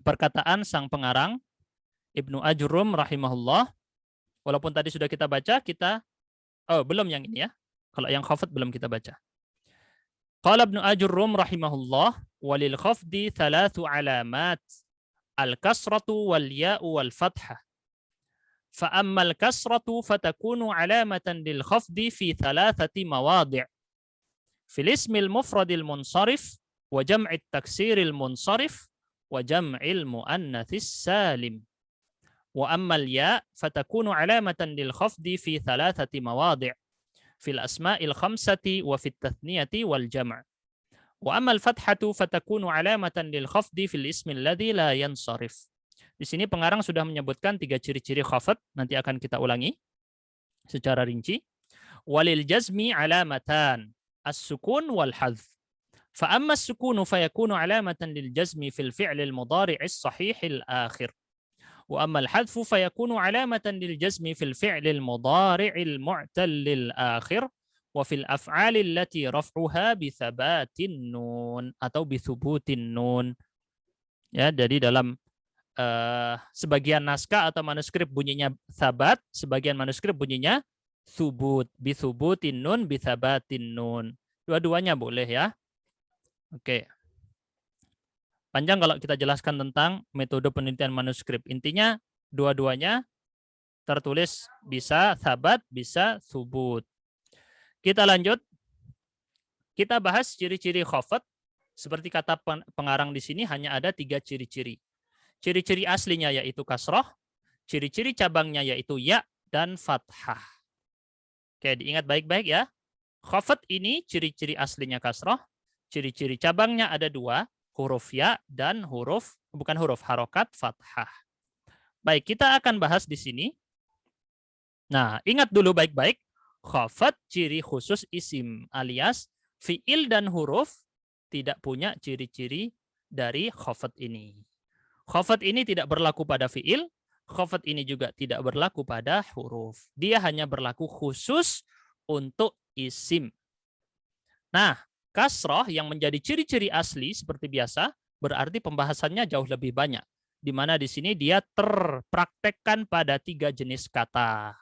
Speaker 1: perkataan sang pengarang Ibnu Ajurrum rahimahullah. Walaupun tadi sudah kita baca, belum yang ini ya. Kalau yang khafat belum kita baca. Qala Ibnu Ajurrum rahimahullah, walil khafdi 3 alamat, al-kasratu wal ya'u wal fathah. Fa ammal kasratu fatakunu alamatan lil khafdi fi 3 mawadhi'. Fil ismil mufradil munsharif wa jam'it taksiril munsharif wa jam'il muannatsis salim. Wa ammal ya fatakunu alamatan lil khafdi fi thalathati mawadhi' fil asma'il khamsati wa fit tathniyati wal jam'. Wa ammal fathatu fatakunu alamatan lil khafdi fil ismi alladhi la yansarif. Di sini pengarang sudah menyebutkan 3 ciri-ciri khafd, nanti akan kita ulangi secara rinci. Walil jazmi alamatan as-sukun wal hadf. Fa amma as-sukunu fayakunu alamatan lil jazmi fil fi'l al-mudhari' as-sahih al-akhir. Wa amma al-hadfu fayakunu alamatan lil jazmi fil fi'l al-mudhari' al-mu'tal al-akhir wa fil af'al allati raf'uha bi thabatin nun atau bi thubutin nun. Ya, jadi dalam sebagian naskah atau manuskrip bunyinya thabat, sebagian manuskrip bunyinya thubut, bi thubutin nun bi thabatin nun. Dua-duanya boleh ya. Oke. Panjang kalau kita jelaskan tentang metode penelitian manuskrip. Intinya dua-duanya tertulis bisa thabat, bisa thubut. Kita lanjut. Kita bahas ciri-ciri khafd. Seperti kata pengarang di sini hanya ada 3 ciri-ciri. Ciri-ciri aslinya yaitu kasroh, ciri-ciri cabangnya yaitu ya dan fathah. Oke, diingat baik-baik ya. Khafd ini ciri-ciri aslinya kasroh, ciri-ciri cabangnya ada 2, huruf ya dan harokat fathah. Baik, kita akan bahas di sini. Nah, ingat dulu baik-baik, khafd ciri khusus isim alias fiil dan huruf tidak punya ciri-ciri dari khafd ini. Khafd ini tidak berlaku pada fiil, khafd ini juga tidak berlaku pada huruf. Dia hanya berlaku khusus untuk isim. Nah, kasroh yang menjadi ciri-ciri asli seperti biasa, berarti pembahasannya jauh lebih banyak. Di mana di sini dia terpraktekkan pada 3 jenis kata.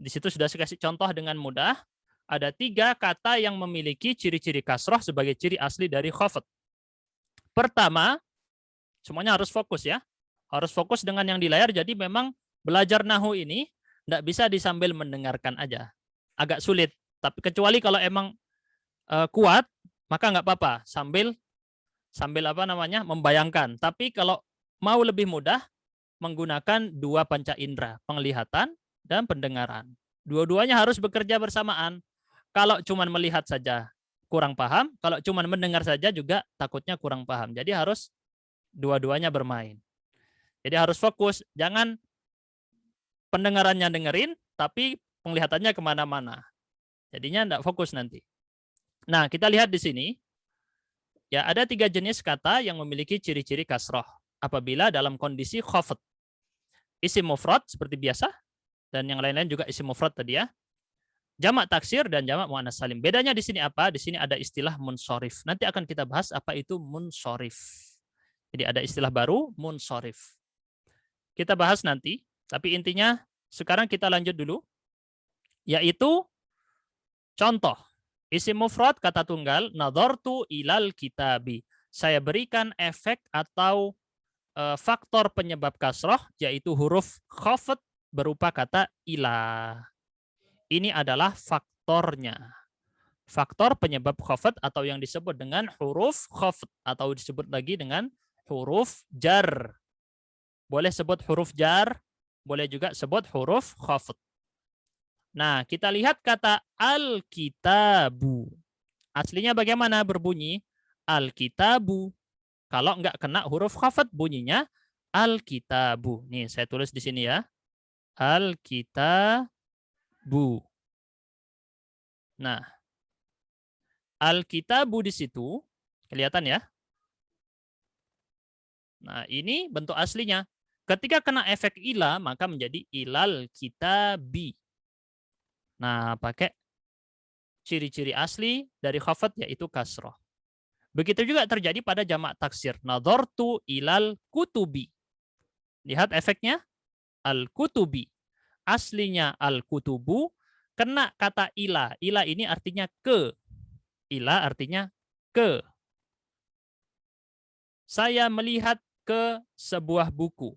Speaker 1: Di situ sudah saya kasih contoh dengan mudah. Ada 3 kata yang memiliki ciri-ciri kasroh sebagai ciri asli dari khafd. Pertama, semuanya harus fokus ya. Harus fokus dengan yang di layar. Jadi memang belajar nahu ini tidak bisa disambil mendengarkan aja. Agak sulit. Tapi kecuali kalau emang kuat, maka nggak apa-apa. Sambil membayangkan. Tapi kalau mau lebih mudah, menggunakan 2 panca indera, penglihatan dan pendengaran. Dua-duanya harus bekerja bersamaan. Kalau cuma melihat saja kurang paham, kalau cuma mendengar saja juga takutnya kurang paham. Jadi harus dua-duanya bermain. Jadi harus fokus, jangan pendengarannya dengerin, tapi penglihatannya kemana-mana. Jadinya tidak fokus nanti. Nah, kita lihat di sini, ya ada 3 jenis kata yang memiliki ciri-ciri kasroh apabila dalam kondisi khafd. Isim mufrad seperti biasa, dan yang lain-lain juga isim mufrad tadi ya. Jamak taksir dan jamak muannats salim. Bedanya di sini apa? Di sini ada istilah munsorif. Nanti akan kita bahas apa itu munsorif. Jadi ada istilah baru, munsorif. Kita bahas nanti, tapi intinya sekarang kita lanjut dulu, yaitu contoh. Isim mufrad kata tunggal, nadhartu ilal kitabi. Saya berikan efek atau faktor penyebab kasroh, yaitu huruf khafd berupa kata ila. Ini adalah faktornya. Faktor penyebab khafd atau yang disebut dengan huruf khafd atau disebut lagi dengan huruf jar. Boleh sebut huruf jar, boleh juga sebut huruf khafd. Nah, kita lihat kata al-kitabu. Aslinya bagaimana berbunyi? Al-kitabu. Kalau nggak kena huruf khafd bunyinya al-kitabu. Nih, saya tulis di sini ya. Al-kitabu. Nah, al-kitabu di situ kelihatan ya. Nah, ini bentuk aslinya. Ketika kena efek ila, maka menjadi ilal kitabi. Nah, pakai ciri-ciri asli dari khafd yaitu kasroh. Begitu juga terjadi pada jamak taksir. Nadhartu ilal kutubi. Lihat efeknya. Al-kutubi. Aslinya al-kutubu. Kena kata ila. Ila ini artinya ke. Ila artinya ke. Saya melihat ke sebuah buku.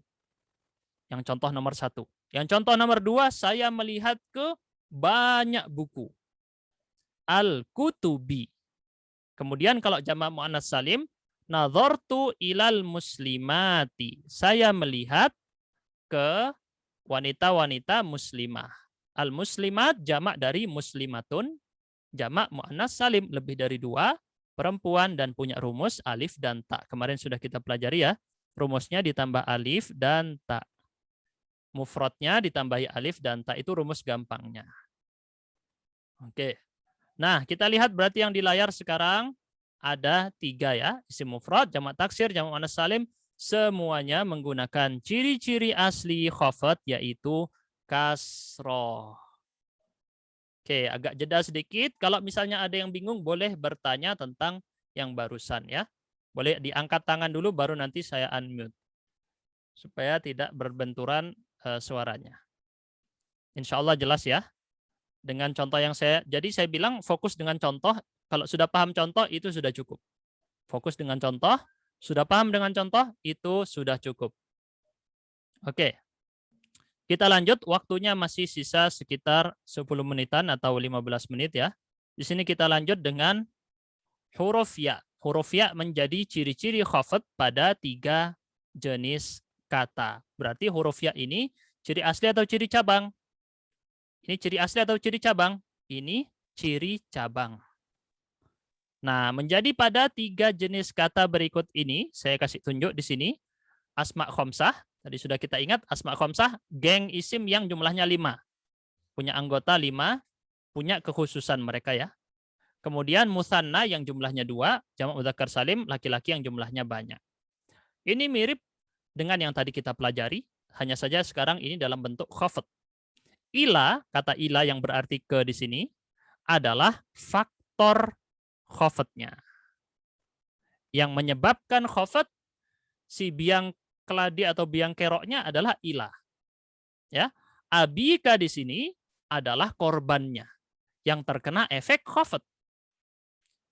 Speaker 1: Yang contoh nomor 1. Yang contoh nomor 2, saya melihat ke banyak buku. Al-kutubi. Kemudian kalau jamak muannats salim, Nadhartu ilal muslimati. Saya melihat ke wanita-wanita muslimah. Al-muslimat jamak dari muslimatun, jamak muannas salim, lebih dari 2, perempuan dan punya rumus alif dan ta. Kemarin sudah kita pelajari ya. Rumusnya ditambah alif dan ta. Mufradnya ditambahi alif dan ta, itu rumus gampangnya. Oke. Nah, kita lihat berarti yang di layar sekarang ada 3 ya. Isim mufrad, jamak taksir, jamak muannas salim, semuanya menggunakan ciri-ciri asli khafat, yaitu kasroh. Oke, agak jeda sedikit. Kalau misalnya ada yang bingung, boleh bertanya tentang yang barusan ya. Boleh diangkat tangan dulu, baru nanti saya unmute. Supaya tidak berbenturan suaranya. Insya Allah jelas ya. Dengan contoh yang jadi saya bilang fokus dengan contoh. Kalau sudah paham contoh, itu sudah cukup. Fokus dengan contoh, sudah paham dengan contoh, itu sudah cukup. Oke. Kita lanjut, waktunya masih sisa sekitar 10 menitan atau 15 menit ya. Di sini kita lanjut dengan huruf ya. Huruf ya menjadi ciri-ciri khafat pada 3 jenis kata. Berarti huruf ya ini ciri asli atau ciri cabang? Ini ciri asli atau ciri cabang? Ini ciri cabang. Nah, menjadi pada 3 jenis kata berikut ini, saya kasih tunjuk di sini. Asma khamsah, tadi sudah kita ingat, asma khamsah, geng isim yang jumlahnya 5. Punya anggota 5, punya kekhususan mereka ya. Kemudian musanna yang jumlahnya 2, jamak mudzakkar salim, laki-laki yang jumlahnya banyak. Ini mirip dengan yang tadi kita pelajari, hanya saja sekarang ini dalam bentuk khafat. Ila, kata ila yang berarti ke di sini, adalah faktor khafatnya. Yang menyebabkan khafat, si biang keladi atau biang keroknya adalah ilah. Ya, abika di sini adalah korbannya yang terkena efek khafat.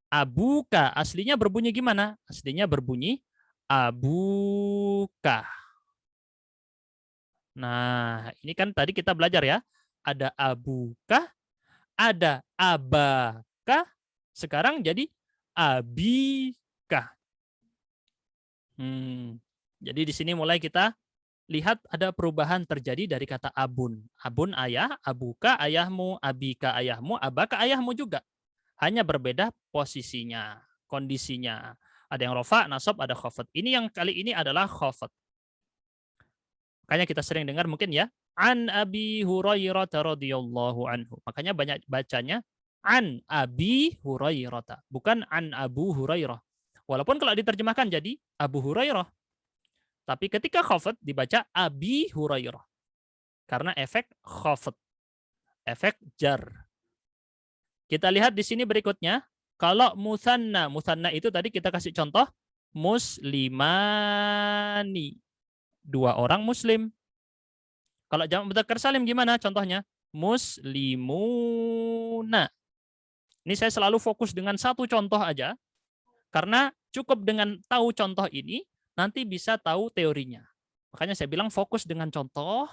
Speaker 1: Abuka aslinya berbunyi gimana? Aslinya berbunyi abuka. Nah, ini kan tadi kita belajar ya. Ada abuka, ada abaka, sekarang jadi abika. Jadi di sini mulai kita lihat ada perubahan terjadi dari kata abun. Abun ayah, abuka ayahmu, abika ayahmu, abaka ayahmu juga. Hanya berbeda posisinya, kondisinya. Ada yang rofa, nasab, ada khafat. Ini yang kali ini adalah khafat. Makanya kita sering dengar mungkin ya, an Abi Hurairah radhiyallahu anhu. Makanya banyak bacanya an Abi Hurairah, bukan an Abu Hurairah. Walaupun kalau diterjemahkan jadi Abu Hurairah. Tapi ketika khafat dibaca Abi Hurairah. Karena efek khafat. Efek jar. Kita lihat di sini berikutnya. Kalau musanna. Musanna itu tadi kita kasih contoh. Muslimani. 2 orang muslim. Kalau jamak mudzakkar salim gimana contohnya? Muslimuna. Ini saya selalu fokus dengan satu contoh aja. Karena cukup dengan tahu contoh ini, nanti bisa tahu teorinya. Makanya saya bilang fokus dengan contoh,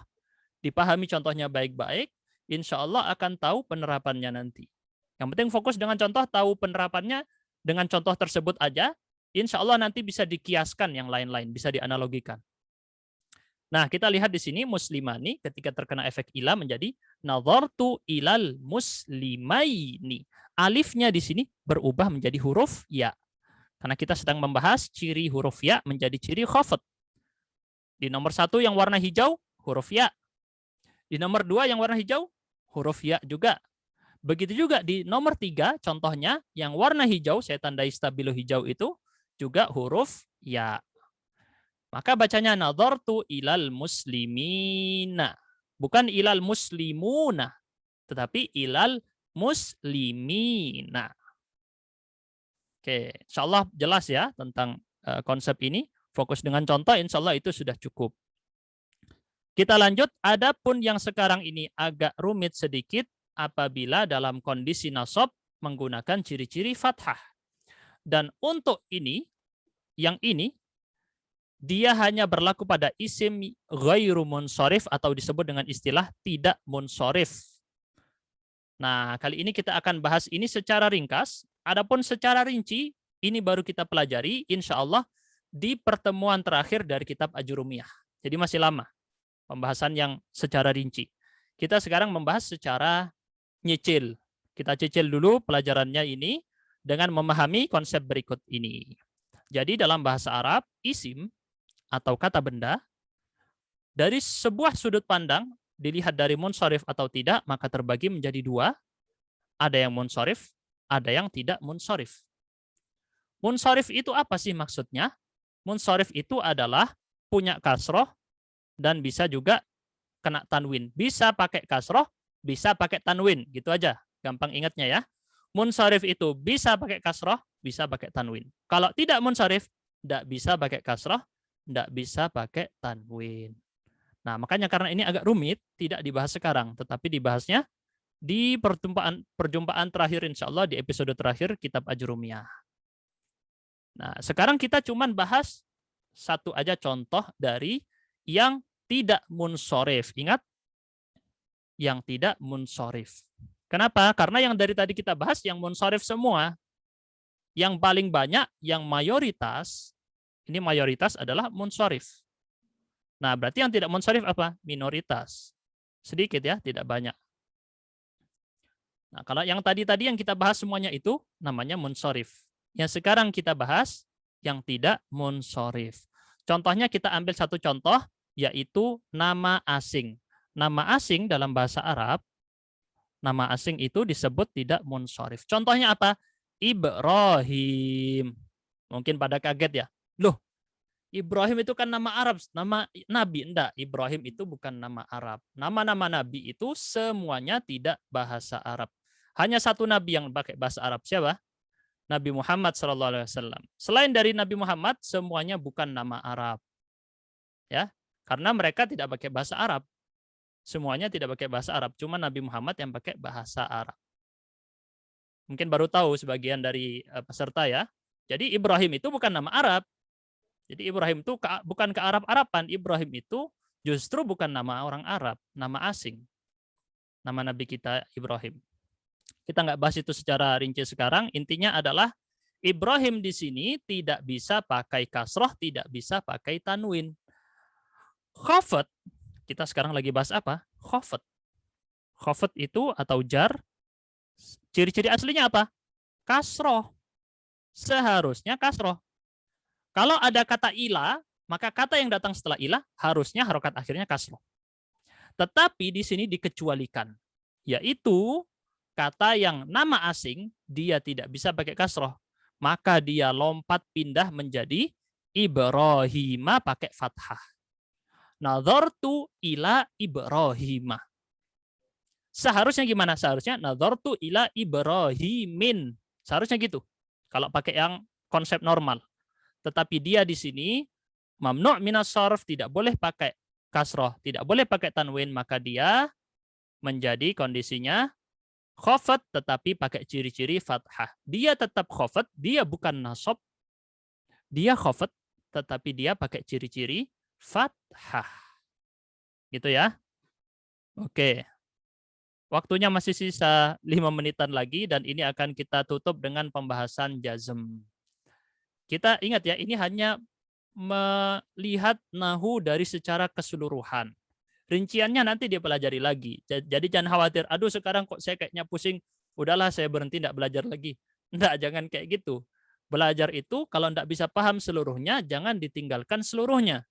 Speaker 1: dipahami contohnya baik-baik, insya Allah akan tahu penerapannya nanti. Yang penting fokus dengan contoh, tahu penerapannya, dengan contoh tersebut aja, insya Allah nanti bisa dikiaskan yang lain-lain, bisa dianalogikan. Nah, kita lihat di sini muslimani ketika terkena efek ila menjadi nadhartu ilal muslimaini. Alifnya di sini berubah menjadi huruf ya. Karena kita sedang membahas ciri huruf ya menjadi ciri khafat. Di nomor 1 yang warna hijau, huruf ya. Di nomor 2 yang warna hijau, huruf ya juga. Begitu juga di nomor 3, contohnya yang warna hijau, saya tandai stabilo hijau itu, juga huruf ya. Maka bacanya nadhartu ilal muslimina. Bukan ilal muslimuna, tetapi ilal muslimina. Oke, insya Allah jelas ya tentang konsep ini. Fokus dengan contoh, insya Allah itu sudah cukup. Kita lanjut, adapun yang sekarang ini agak rumit sedikit apabila dalam kondisi nasab menggunakan ciri-ciri fathah. Dan untuk ini, yang ini, dia hanya berlaku pada isim ghairu munsharif atau disebut dengan istilah tidak munsharif. Nah, kali ini kita akan bahas ini secara ringkas. Adapun secara rinci, Ini baru kita pelajari, insya Allah, di pertemuan terakhir dari kitab Ajurumiyah. Jadi masih lama pembahasan yang secara rinci. Kita sekarang membahas secara nyicil. Kita cicil dulu pelajarannya ini dengan memahami konsep berikut ini. Jadi dalam bahasa Arab, isim atau kata benda, dari sebuah sudut pandang, dilihat dari munsharif atau tidak, maka terbagi menjadi dua. Ada yang munsharif, ada yang tidak munsharif. Munsharif itu apa sih maksudnya? Munsharif itu adalah punya kasroh dan bisa juga kena tanwin. Bisa pakai kasroh, bisa pakai tanwin. Gitu aja, gampang ingatnya ya. Munsharif itu bisa pakai kasroh, bisa pakai tanwin. Kalau tidak munsharif, tidak bisa pakai kasroh, tidak bisa pakai tanwin. Nah, makanya karena ini agak rumit, tidak dibahas sekarang, tetapi dibahasnya di perjumpaan terakhir, insya Allah di episode terakhir kitab Ajurumiyah. Nah, sekarang kita cuman bahas satu aja contoh dari yang tidak munsharif. Ingat, yang tidak munsharif. Kenapa? Karena yang dari tadi kita bahas yang munsharif semua. Yang paling banyak, yang mayoritas, ini mayoritas adalah munsharif. Nah, berarti yang tidak munsharif apa? Minoritas. Sedikit ya, tidak banyak. Nah, kalau yang tadi yang kita bahas semuanya itu namanya munsharif. Yang sekarang kita bahas yang tidak munsharif. Contohnya kita ambil satu contoh, yaitu nama asing. Nama asing dalam bahasa Arab, nama asing itu disebut tidak munsharif. Contohnya apa? Ibrahim. Mungkin pada kaget ya. Loh, Ibrahim itu kan nama Arab, nama Nabi. Enggak, Ibrahim itu bukan nama Arab. Nama-nama Nabi itu semuanya tidak bahasa Arab. Hanya satu Nabi yang pakai bahasa Arab. Siapa? Nabi Muhammad SAW. Selain dari Nabi Muhammad, semuanya bukan nama Arab. Ya, karena mereka tidak pakai bahasa Arab. Semuanya tidak pakai bahasa Arab. Cuma Nabi Muhammad yang pakai bahasa Arab. Mungkin baru tahu sebagian dari peserta ya. Jadi Ibrahim itu bukan nama Arab. Jadi Ibrahim itu bukan ke Arab-Araban. Ibrahim itu justru bukan nama orang Arab, nama asing. Nama Nabi kita Ibrahim. Kita nggak bahas itu secara rinci sekarang. Intinya adalah Ibrahim di sini tidak bisa pakai kasroh, tidak bisa pakai tanwin. Khafat, kita sekarang lagi bahas apa? Khafat. Khafat itu atau jar, ciri-ciri aslinya apa? Kasroh. Seharusnya kasroh. Kalau ada kata ilah, maka kata yang datang setelah ilah harusnya harokat akhirnya kasroh. Tetapi di sini dikecualikan, yaitu kata yang nama asing dia tidak bisa pakai kasroh, maka dia lompat pindah menjadi Ibrahima pakai fathah. Nadhartu ila Ibrahima. Seharusnya gimana? Seharusnya nadhartu ila Ibrahimin. Seharusnya gitu. Kalau pakai yang konsep normal. Tetapi dia di sini mamnu' minas sharf, tidak boleh pakai kasroh, tidak boleh pakai tanwin, maka dia menjadi kondisinya khafat tetapi pakai ciri-ciri fathah. Dia tetap khafat, dia bukan nasab. Dia khafat tetapi dia pakai ciri-ciri fathah. Gitu ya. Oke. Waktunya masih sisa 5 menitan lagi dan ini akan kita tutup dengan pembahasan jazm. Kita ingat ya, ini hanya melihat nahu dari secara keseluruhan. Rinciannya nanti dia pelajari lagi. Jadi jangan khawatir, aduh sekarang kok saya kayaknya pusing, udahlah saya berhenti, tidak belajar lagi. Enggak, jangan kayak gitu. Belajar itu kalau tidak bisa paham seluruhnya, jangan ditinggalkan seluruhnya.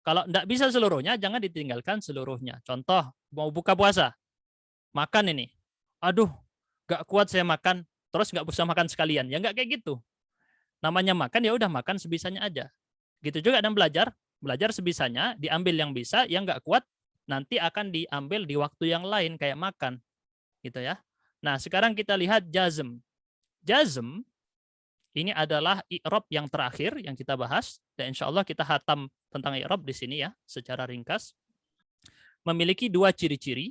Speaker 1: Kalau tidak bisa seluruhnya, jangan ditinggalkan seluruhnya. Contoh, mau buka puasa, makan ini. Aduh, gak kuat saya makan, terus nggak bisa makan sekalian. Ya nggak kayak gitu. Namanya makan ya udah makan sebisanya aja. Gitu juga dan belajar sebisanya, diambil yang bisa, yang nggak kuat nanti akan diambil di waktu yang lain kayak makan. Gitu ya. Nah, sekarang kita lihat jazm. Jazm ini adalah i'rab yang terakhir yang kita bahas dan insya Allah kita hatam tentang i'rab di sini ya secara ringkas. Memiliki dua ciri-ciri.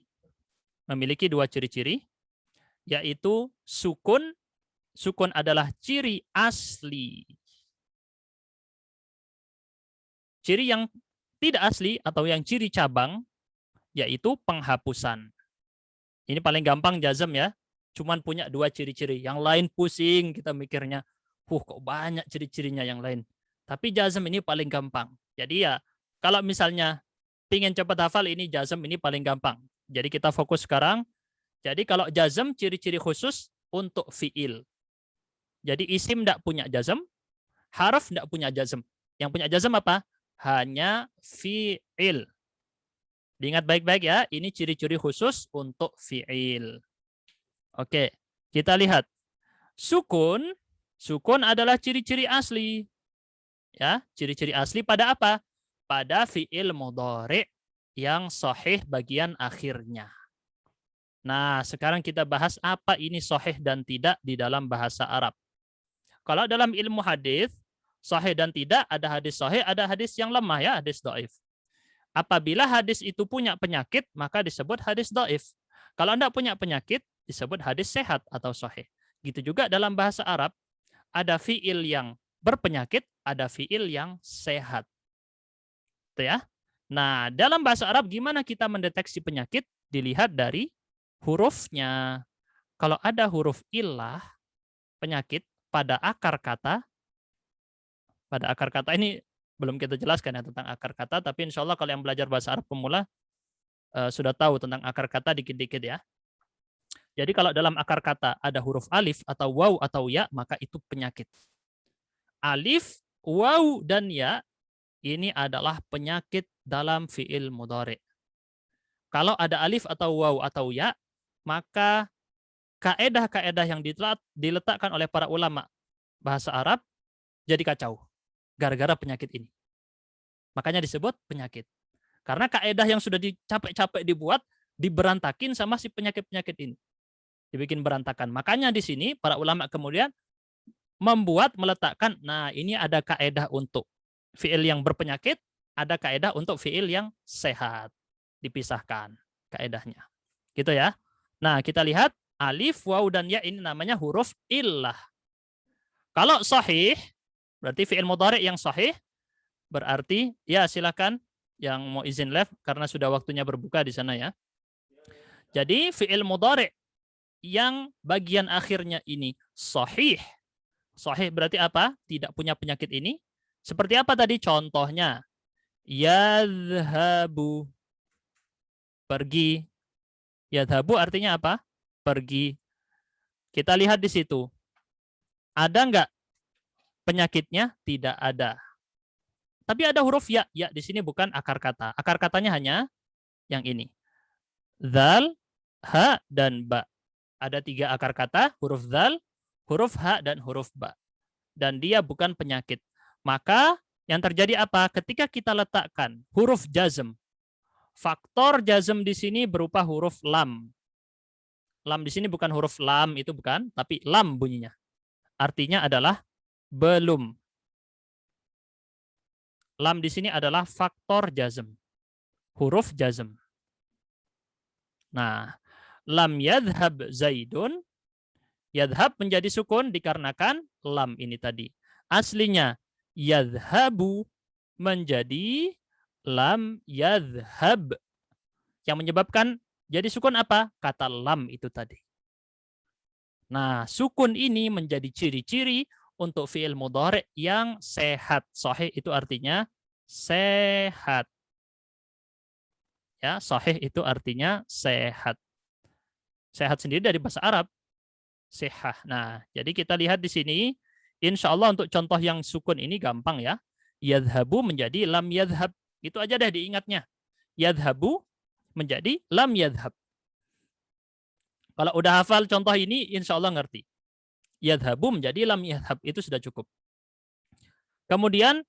Speaker 1: Yaitu sukun. Sukun adalah ciri asli. Ciri yang tidak asli atau yang ciri cabang yaitu penghapusan. Ini paling gampang jazm ya. cuman punya 2 ciri-ciri. Yang lain pusing kita mikirnya, kok banyak ciri-cirinya yang lain. Tapi jazm ini paling gampang. Jadi ya kalau misalnya pengen cepat hafal, ini jazm ini paling gampang. Jadi kita fokus sekarang. Jadi kalau jazm ciri-ciri khusus untuk fiil. Jadi isim tidak punya jazm, harf tidak punya jazm. Yang punya jazm apa? Hanya fiil. Diingat baik-baik ya, ini ciri-ciri khusus untuk fiil. Oke, kita lihat. Sukun adalah ciri-ciri asli. Ya, ciri-ciri asli pada apa? Pada fiil mudhari yang sahih bagian akhirnya. Nah, sekarang kita bahas apa ini sahih dan tidak di dalam bahasa Arab. Kalau dalam ilmu hadis, sahih dan tidak ada hadis sahih, ada hadis yang lemah ya, hadis dhaif. Apabila hadis itu punya penyakit, maka disebut hadis dhaif. Kalau tidak punya penyakit, disebut hadis sehat atau sahih. Gitu juga dalam bahasa Arab, ada fiil yang berpenyakit, ada fiil yang sehat. Itu ya. Nah, dalam bahasa Arab gimana kita mendeteksi penyakit? Dilihat dari hurufnya. Kalau ada huruf illah, penyakit pada akar kata ini belum kita jelaskan ya tentang akar kata, tapi insya Allah kalau yang belajar bahasa Arab pemula sudah tahu tentang akar kata dikit-dikit ya. Jadi kalau dalam akar kata ada huruf alif atau waw atau ya, maka itu penyakit. Alif, waw, dan ya ini adalah penyakit dalam fiil mudhari. Kalau ada alif atau waw atau ya, maka kaedah-kaedah yang diletakkan oleh para ulama bahasa Arab jadi kacau gara-gara penyakit ini. Makanya disebut penyakit. Karena kaedah yang sudah capek-capek dibuat diberantakin sama si penyakit-penyakit ini. Dibikin berantakan. Makanya di sini para ulama kemudian meletakkan, nah ini ada kaedah untuk fiil yang berpenyakit, ada kaedah untuk fiil yang sehat. Dipisahkan kaedahnya. Gitu ya. Nah, kita lihat alif, waw, dan ya ini namanya huruf illah. Kalau sahih, berarti fi'il mudhari yang sahih, berarti, ya silakan yang mau izin live, karena sudah waktunya berbuka di sana ya. Jadi fi'il mudhari yang bagian akhirnya ini sahih. Sahih berarti apa? Tidak punya penyakit ini. Seperti apa tadi contohnya? Yadhabu. Pergi. Yadhabu artinya apa? Pergi. Kita lihat di situ. Ada enggak penyakitnya? Tidak ada. Tapi ada huruf ya. Ya di sini bukan akar kata. Akar katanya hanya yang ini. Dzal, ha, dan ba. Ada 3 akar kata. Huruf dzal, huruf ha, dan huruf ba. Dan dia bukan penyakit. Maka yang terjadi apa? Ketika kita letakkan huruf jazm. Faktor jazm di sini berupa huruf lam. Lam di sini bukan huruf lam, itu bukan, tapi lam bunyinya. Artinya adalah belum. Lam di sini adalah faktor jazm. Huruf jazm. Nah, lam yadhhab Zaidun. Yadhhab menjadi sukun dikarenakan lam ini tadi. Aslinya yadhhabu menjadi lam yadhhab. Yang menyebabkan jadi sukun apa? Kata lam itu tadi. Nah, sukun ini menjadi ciri-ciri untuk fi'il mudhari yang sehat. Sahih itu artinya sehat. Ya, sahih itu artinya sehat. Sehat sendiri dari bahasa Arab. Sihah. Nah, jadi kita lihat di sini, insya Allah untuk contoh yang sukun ini gampang ya. Yadhabu menjadi lam yadhab. Itu aja deh diingatnya. Yadhabu menjadi lam yadhab. Kalau udah hafal contoh ini, insya Allah ngerti. Yadhabu menjadi lam yadhab. Itu sudah cukup. Kemudian,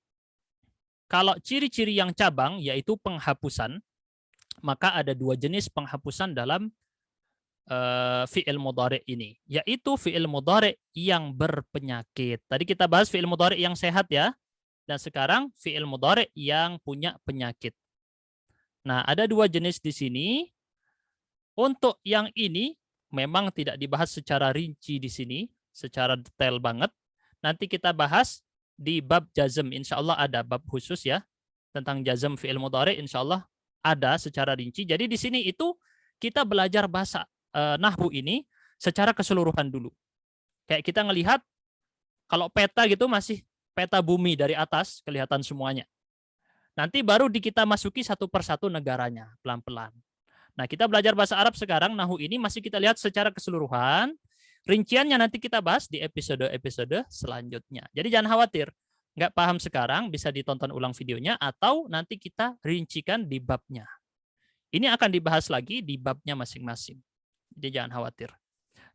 Speaker 1: kalau ciri-ciri yang cabang, yaitu penghapusan, maka ada 2 jenis penghapusan dalam fi'il mudhari ini, yaitu fi'il mudhari yang berpenyakit. Tadi kita bahas fi'il mudhari yang sehat ya, dan sekarang fi'il mudhari yang punya penyakit. Nah, ada 2 jenis di sini. Untuk yang ini memang tidak dibahas secara rinci di sini, secara detail banget. Nanti kita bahas di bab jazm, insya Allah ada bab khusus ya tentang jazm fi'il mudhari, insya Allah ada secara rinci. Jadi di sini itu kita belajar bahasa nahwu ini secara keseluruhan dulu. Kayak kita ngelihat kalau peta gitu masih peta bumi dari atas kelihatan semuanya. Nanti baru kita masuki satu persatu negaranya pelan-pelan. Nah, kita belajar bahasa Arab sekarang, nahu ini masih kita lihat secara keseluruhan. Rinciannya nanti kita bahas di episode-episode selanjutnya. Jadi jangan khawatir, nggak paham sekarang bisa ditonton ulang videonya atau nanti kita rincikan di babnya. Ini akan dibahas lagi di babnya masing-masing. Jadi jangan khawatir.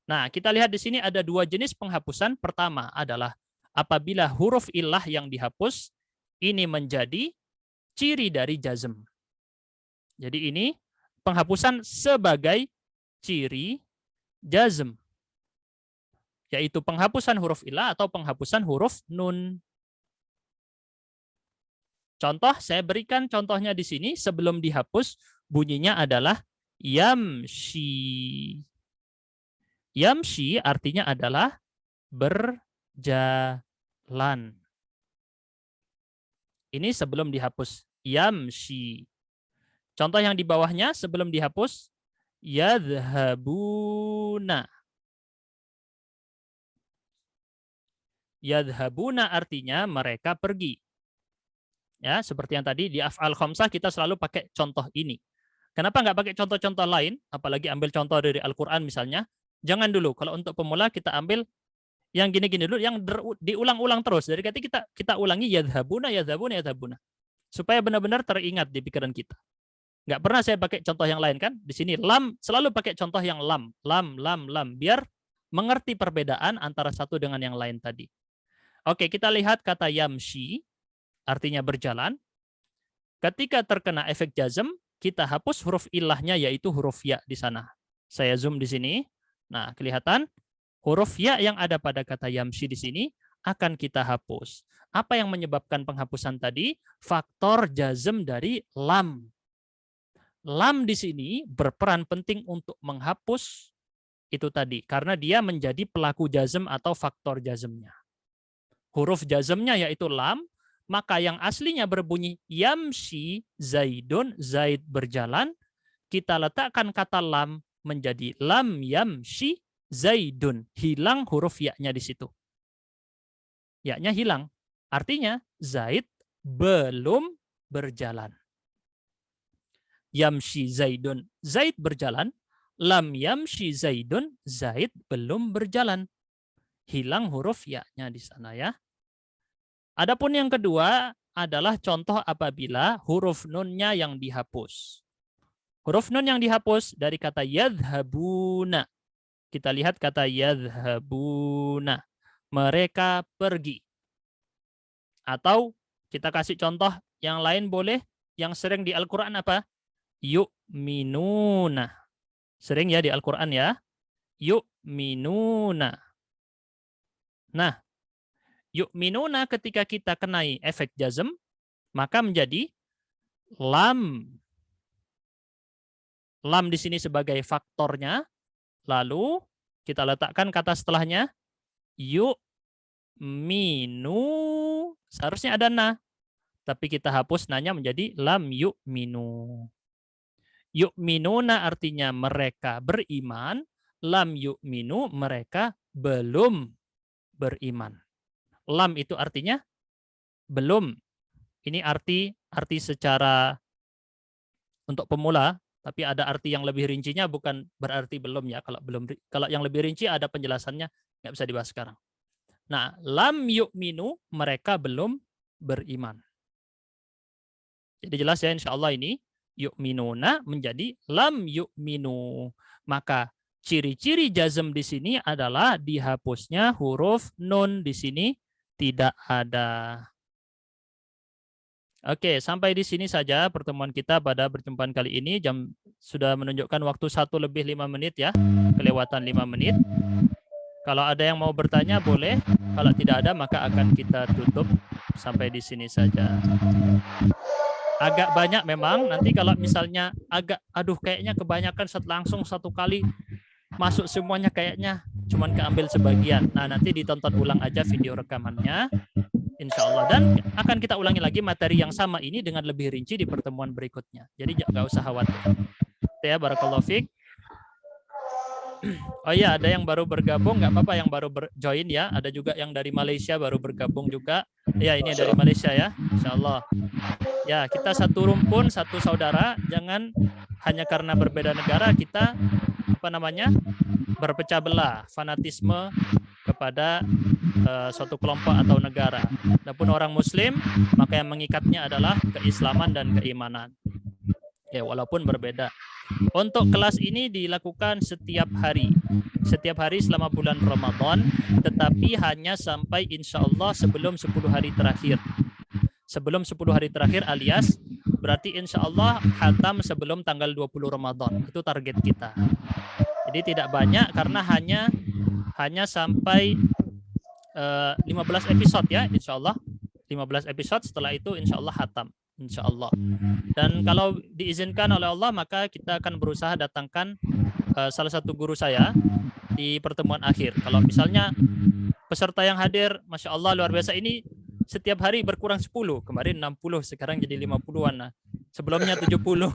Speaker 1: Nah, kita lihat di sini ada dua jenis penghapusan. Pertama adalah apabila huruf illah yang dihapus, ini menjadi ciri dari jazm. Jadi ini penghapusan sebagai ciri jazm, yaitu penghapusan huruf illah atau penghapusan huruf nun. Contoh, saya berikan contohnya di sini. Sebelum dihapus, bunyinya adalah yamshi. Yamshi artinya adalah berjalan. Ini sebelum dihapus. Yamshi. Contoh yang di bawahnya sebelum dihapus. Yadhabuna. Yadhabuna artinya mereka pergi. Ya, seperti yang tadi di af'al khamsah kita selalu pakai contoh ini. Kenapa nggak pakai contoh-contoh lain? Apalagi ambil contoh dari Al-Quran misalnya. Jangan dulu. Kalau untuk pemula kita ambil yang gini-gini dulu, yang diulang-ulang terus. Dari kita ulangi yadhabuna, yadhabuna, yadhabuna. Supaya benar-benar teringat di pikiran kita. Nggak pernah saya pakai contoh yang lain kan? Di sini lam, selalu pakai contoh yang lam. Lam, lam, lam. Biar mengerti perbedaan antara satu dengan yang lain tadi. Oke, kita lihat kata yamshi, artinya berjalan. Ketika terkena efek jazm, kita hapus huruf ilahnya, yaitu huruf ya di sana. Saya zoom di sini. Nah, kelihatan huruf ya yang ada pada kata yamshi di sini akan kita hapus. Apa yang menyebabkan penghapusan tadi? Faktor jazm dari lam. Lam di sini berperan penting untuk menghapus itu tadi, karena dia menjadi pelaku jazm atau faktor jazmnya. Huruf jazmnya yaitu lam, maka yang aslinya berbunyi yamshi zaidun, zaid berjalan, kita letakkan kata lam menjadi lam yamshi zaidun. Hilang huruf ya-nya di situ. Ya-nya hilang. Artinya zaid belum berjalan. Yamshi zaidun, zaid berjalan. Lam yamshi zaidun, zaid belum berjalan. Hilang huruf ya-nya di sana ya. Adapun yang kedua adalah contoh apabila huruf nunnya yang dihapus. Huruf nun yang dihapus dari kata yadhabuna. Kita lihat kata yadhabuna. Mereka pergi. Atau kita kasih contoh yang lain boleh. Yang sering di Al-Quran apa? Yu'minuna. Sering ya di Al-Quran ya. Yu'minuna. Nah, yu'minuna ketika kita kenai efek jazm, maka menjadi lam. Lam di sini sebagai faktornya. Lalu kita letakkan kata setelahnya yu'minu. Seharusnya ada na. Tapi kita hapus nanya menjadi lam yu'minu. Yu'minuna artinya mereka beriman. Lam yu'minu mereka belum beriman. Lam itu artinya belum. Ini arti secara untuk pemula. Tapi ada arti yang lebih rincinya, bukan berarti belum ya. Kalau yang lebih rinci ada penjelasannya, nggak bisa dibahas sekarang. Nah, lam yu'minu, mereka belum beriman. Jadi jelas ya, insya Allah ini yu'minuna menjadi lam yu'minu. Maka ciri-ciri jazm di sini adalah dihapusnya huruf nun di sini tidak ada. Oke, sampai di sini saja pertemuan kita pada perjumpaan kali ini. Jam sudah menunjukkan waktu 1:05 ya. Kelewatan 5 menit. Kalau ada yang mau bertanya boleh. Kalau tidak ada maka akan kita tutup sampai di sini saja. Agak banyak memang. Nanti kalau misalnya kayaknya kebanyakan langsung satu kali masuk semuanya, kayaknya cuman keambil sebagian. Nah, nanti ditonton ulang aja video rekamannya. Insya Allah. Dan akan kita ulangi lagi materi yang sama ini dengan lebih rinci di pertemuan berikutnya. Jadi nggak usah khawatir. Ya, barakallahu fiik. Oh iya, ada yang baru bergabung, nggak apa-apa yang baru join ya. Ada juga yang dari Malaysia baru bergabung juga. Ya, ini dari Malaysia ya, Insya Allah. Ya, kita satu rumpun, satu saudara. Jangan hanya karena berbeda negara kita berpecah belah, fanatisme kepada suatu kelompok atau negara. Adapun orang Muslim, maka yang mengikatnya adalah keislaman dan keimanan. Ya, walaupun berbeda. Untuk kelas ini dilakukan setiap hari selama bulan Ramadan, tetapi hanya sampai insya Allah sebelum 10 hari terakhir. Sebelum 10 hari terakhir alias berarti insya Allah khatam sebelum tanggal 20 Ramadan. Itu target kita. Jadi tidak banyak karena hanya sampai 15 episode ya insya Allah. 15 episode, setelah itu insya Allah khatam. Insya Allah. Dan kalau diizinkan oleh Allah, maka kita akan berusaha datangkan salah satu guru saya di pertemuan akhir. Kalau misalnya peserta yang hadir, Masya Allah luar biasa, ini setiap hari berkurang 10. Kemarin 60, sekarang jadi 50-an. Nah, sebelumnya 70.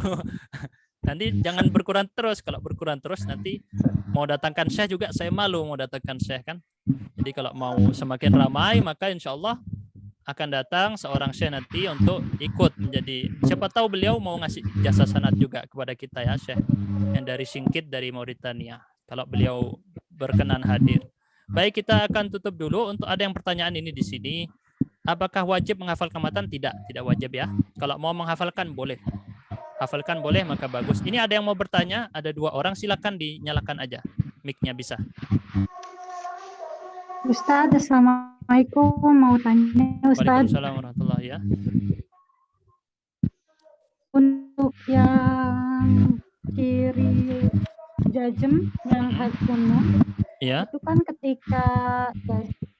Speaker 1: Nanti jangan berkurang terus. Kalau berkurang terus nanti mau datangkan syekh juga saya malu mau datangkan syekh kan. Jadi kalau mau semakin ramai, maka insya Allah akan datang seorang syekh nanti untuk ikut menjadi, siapa tahu beliau mau ngasih jasa sanad juga kepada kita ya, syekh yang dari Singkit dari Mauritania, kalau beliau berkenan hadir. Baik, kita akan tutup dulu. Untuk ada yang pertanyaan ini di sini, apakah wajib menghafalkan matan? Tidak wajib ya. Kalau mau menghafalkan boleh, hafalkan boleh, maka bagus. Ini ada yang mau bertanya, ada 2 orang, silakan dinyalakan aja mic-nya bisa.
Speaker 5: Ustadz, Assalamualaikum. Mau tanya Ustadz.
Speaker 1: Waalaikumsalam warahmatullahi ya.
Speaker 5: Untuk yang kiri jajem, yang hakunun,
Speaker 1: Ya.
Speaker 5: itu kan ketika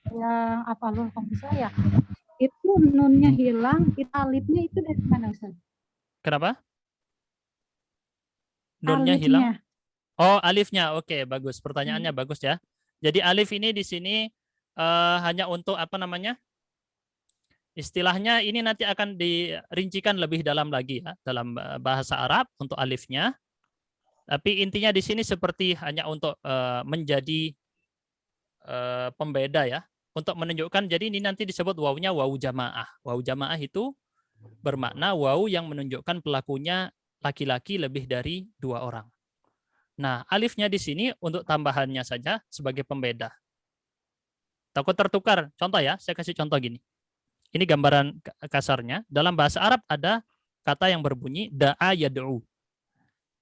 Speaker 5: yang apa loh saya, itu nunnya hilang, itu alifnya itu dari mana Ustadz?
Speaker 1: Kenapa? Nunnya
Speaker 5: Alifnya.
Speaker 1: hilang? Oh, alifnya. Oke, bagus. Pertanyaannya bagus ya. Jadi alif ini di sini hanya untuk istilahnya ini nanti akan dirincikan lebih dalam lagi ya dalam bahasa Arab untuk alifnya. Tapi intinya di sini seperti hanya untuk menjadi pembeda ya, untuk menunjukkan. Jadi ini nanti disebut wawunya wawu jamaah. Wawu jamaah itu bermakna wawu yang menunjukkan pelakunya laki-laki lebih dari 2 orang. Nah, alifnya di sini untuk tambahannya saja sebagai pembeda. Takut tertukar. Contoh ya, saya kasih contoh gini. Ini gambaran kasarnya. Dalam bahasa Arab ada kata yang berbunyi da'a yad'u.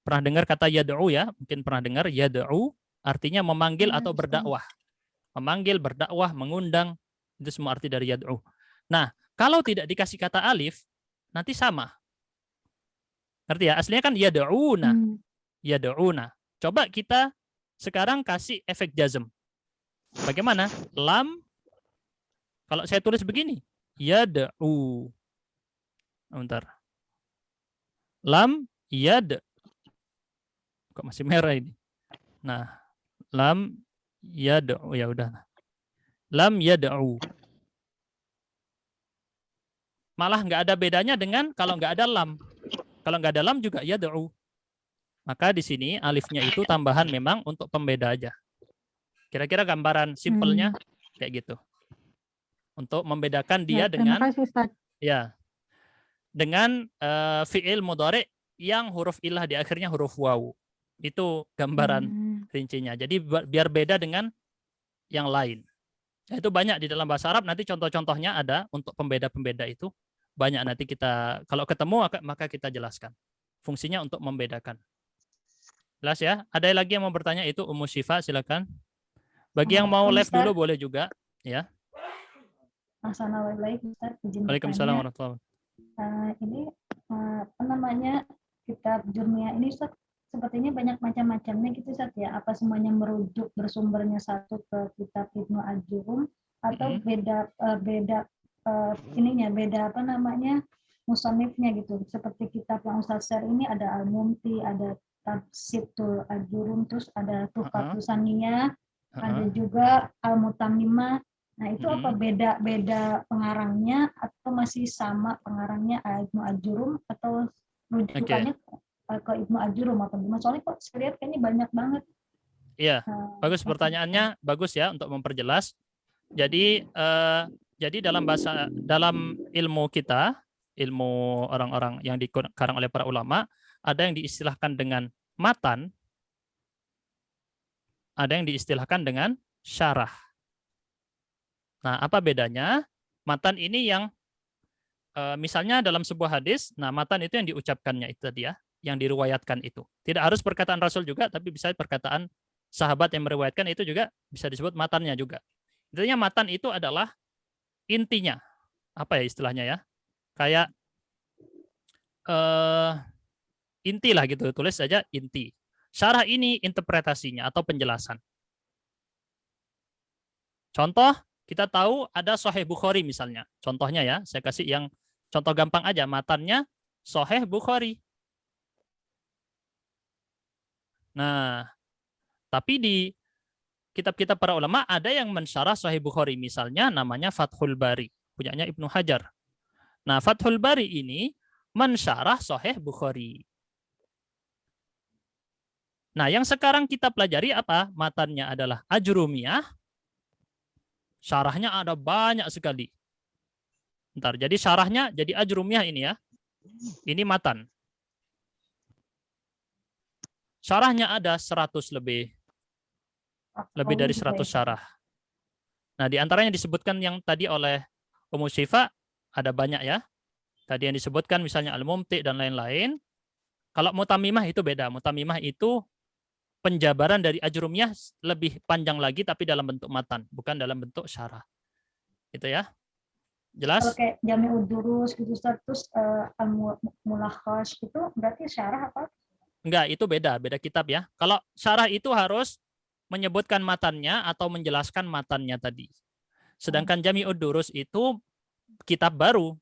Speaker 1: Pernah dengar kata yad'u ya? Mungkin pernah dengar yad'u artinya memanggil atau berdakwah. Memanggil, berdakwah, mengundang. Itu semua arti dari yad'u. Nah, kalau tidak dikasih kata alif, nanti sama. Ngerti ya? Aslinya kan yad'una. Yad'una. Coba kita sekarang kasih efek jazm. Bagaimana? Lam, kalau saya tulis begini, yad'u. Bentar. Lam, yad. Kok masih merah ini? Nah, lam, yad'u. Ya udah. Lam, yad'u. Malah nggak ada bedanya dengan kalau nggak ada lam. Kalau nggak ada lam juga yad'u. Maka di sini alifnya itu tambahan memang untuk pembeda aja. Kira-kira gambaran simpelnya kayak gitu. Untuk membedakan dia dengan dengan fi'il mudhari yang huruf ilah di akhirnya huruf wawu. Itu gambaran rincinya. Jadi biar beda dengan yang lain. Itu banyak di dalam bahasa Arab, nanti contoh-contohnya ada untuk pembeda-pembeda itu. Banyak nanti kita kalau ketemu maka kita jelaskan. Fungsinya untuk membedakan. Jelas ya? Ada lagi yang mau bertanya? Itu Ummu Syifa, silakan. Bagi yang mau live dulu boleh juga, ya.
Speaker 6: Assalamualaikum Ustaz.
Speaker 1: Waalaikumsalam warahmatullahi wabarakatuh.
Speaker 6: Ini apa namanya, kitab Jurmiyah ini Ustaz, sepertinya banyak macam-macamnya gitu Ustaz ya. Apa semuanya merujuk bersumbernya satu ke kitab Ibnu Ajurum atau beda apa namanya musannifnya gitu. Seperti kitab yang Ustaz share ini ada Al-Mumti, ada Tafsirul Ajurum, terus ada Tuhfatus Saniyah, ada juga Al-Mutammimah. Nah, itu apa beda pengarangnya atau masih sama pengarangnya Ibnu Ajurum atau rujukannya ke Ibnu Ajurum atau gimana? Soalnya kok saya lihat kayaknya banyak banget.
Speaker 1: Iya, bagus pertanyaannya, bagus ya untuk memperjelas. Jadi dalam ilmu kita, ilmu orang-orang yang dikarang oleh para ulama, ada yang diistilahkan dengan matan, ada yang diistilahkan dengan syarah. Nah, apa bedanya? Matan ini yang misalnya dalam sebuah hadis, nah matan itu yang diucapkannya itu tadi ya, yang diriwayatkan itu. Tidak harus perkataan Rasul juga, tapi bisa perkataan sahabat yang meriwayatkan itu juga bisa disebut matannya juga. Intinya matan itu adalah intinya. Apa ya istilahnya ya? Kayak inti lah gitu, tulis saja inti. Syarah ini interpretasinya atau penjelasan. Contoh, kita tahu ada Sahih Bukhari misalnya. Contohnya ya, saya kasih yang contoh gampang aja, matannya Sahih Bukhari. Nah, tapi di kitab-kitab para ulama ada yang mensyarah Sahih Bukhari, misalnya namanya Fathul Bari, punyanya Ibnu Hajar. Nah, Fathul Bari ini mensyarah Sahih Bukhari. Nah, yang sekarang kita pelajari apa? Matannya adalah Ajrumiyah. Syarahnya ada banyak sekali. Bentar, jadi syarahnya jadi Ajrumiyah ini ya. Ini matan. Syarahnya ada 100 lebih dari 100 syarah. Nah, di antaranya disebutkan yang tadi oleh Ummu Syifa, ada banyak ya. Tadi yang disebutkan misalnya Al-Mumti dan lain-lain. Kalau Mutamimah itu beda. Mutamimah itu penjabaran dari Ajrumiyah lebih panjang lagi tapi dalam bentuk matan, bukan dalam bentuk syarah. Gitu ya. Jelas?
Speaker 6: Kalau kayak Jami'ud Durus gitu terus Al-Mulakhas itu berarti syarah apa?
Speaker 1: Enggak, itu beda kitab ya. Kalau syarah itu harus menyebutkan matannya atau menjelaskan matannya tadi. Sedangkan Jami'ud Durus itu kitab baru,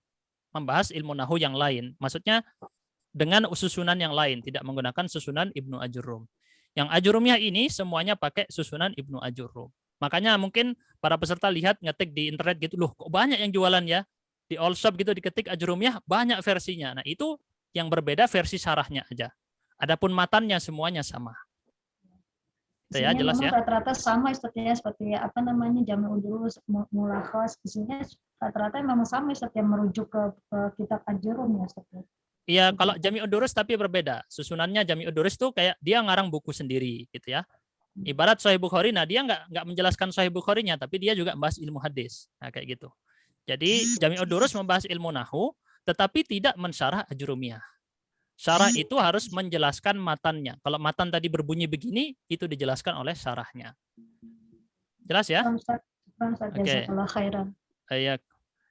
Speaker 1: membahas ilmu nahwu yang lain. Maksudnya dengan susunan yang lain, tidak menggunakan susunan Ibnu Ajurrum. Yang Ajurumiyah ini semuanya pakai susunan Ibnu Ajurrum. Makanya mungkin para peserta lihat ngetik di internet gitu, loh kok banyak yang jualan ya. Di all shop gitu diketik Ajurumiyah, banyak versinya. Nah itu yang berbeda versi syarahnya aja. Adapun matannya semuanya sama. Itu ya, jelas ya.
Speaker 6: Rata-rata sama seperti apa namanya Jami'ud Durus, Mulakhas, isinya rata-rata memang sama setiap merujuk ke kitab Ajurrum ya seperti.
Speaker 1: Iya, kalau Jami'ud Durus tapi berbeda. Susunannya Jami'ud Durus tuh kayak dia ngarang buku sendiri gitu ya. Ibarat Sahih Bukhari, nah dia nggak menjelaskan Sahih Bukharinya, tapi dia juga membahas ilmu hadis. Nah, kayak gitu. Jadi Jami'ud Durus membahas ilmu nahwu, tetapi tidak mensyarah Ajrumiyah. Syarah itu harus menjelaskan matannya. Kalau matan tadi berbunyi begini, itu dijelaskan oleh syarahnya. Jelas ya? Oke. Ya.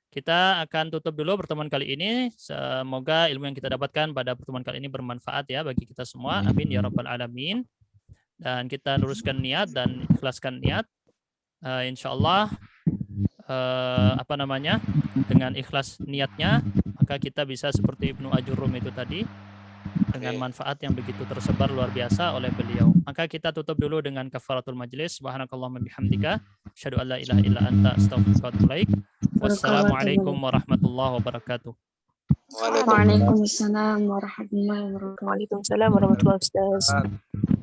Speaker 1: Kita akan tutup dulu pertemuan kali ini. Semoga ilmu yang kita dapatkan pada pertemuan kali ini bermanfaat ya bagi kita semua. Amin ya rabbal alamin. Dan kita luruskan niat dan ikhlaskan niat. Insya Allah dengan ikhlas niatnya maka kita bisa seperti Ibnu Ajurrum itu tadi dengan manfaat yang begitu tersebar luar biasa oleh beliau. Maka kita tutup dulu dengan kafaratul majlis. Subhanakallahumma bihamdika asyhadu an la ilaha illa anta astaghfiruka wa atubu ilaik. Wassalamualaikum warahmatullahi wabarakatuh.
Speaker 2: Waalaikumsalam warahmatullahi wabarakatuh. Waalaikumsalam warahmatullahi wabarakatuh.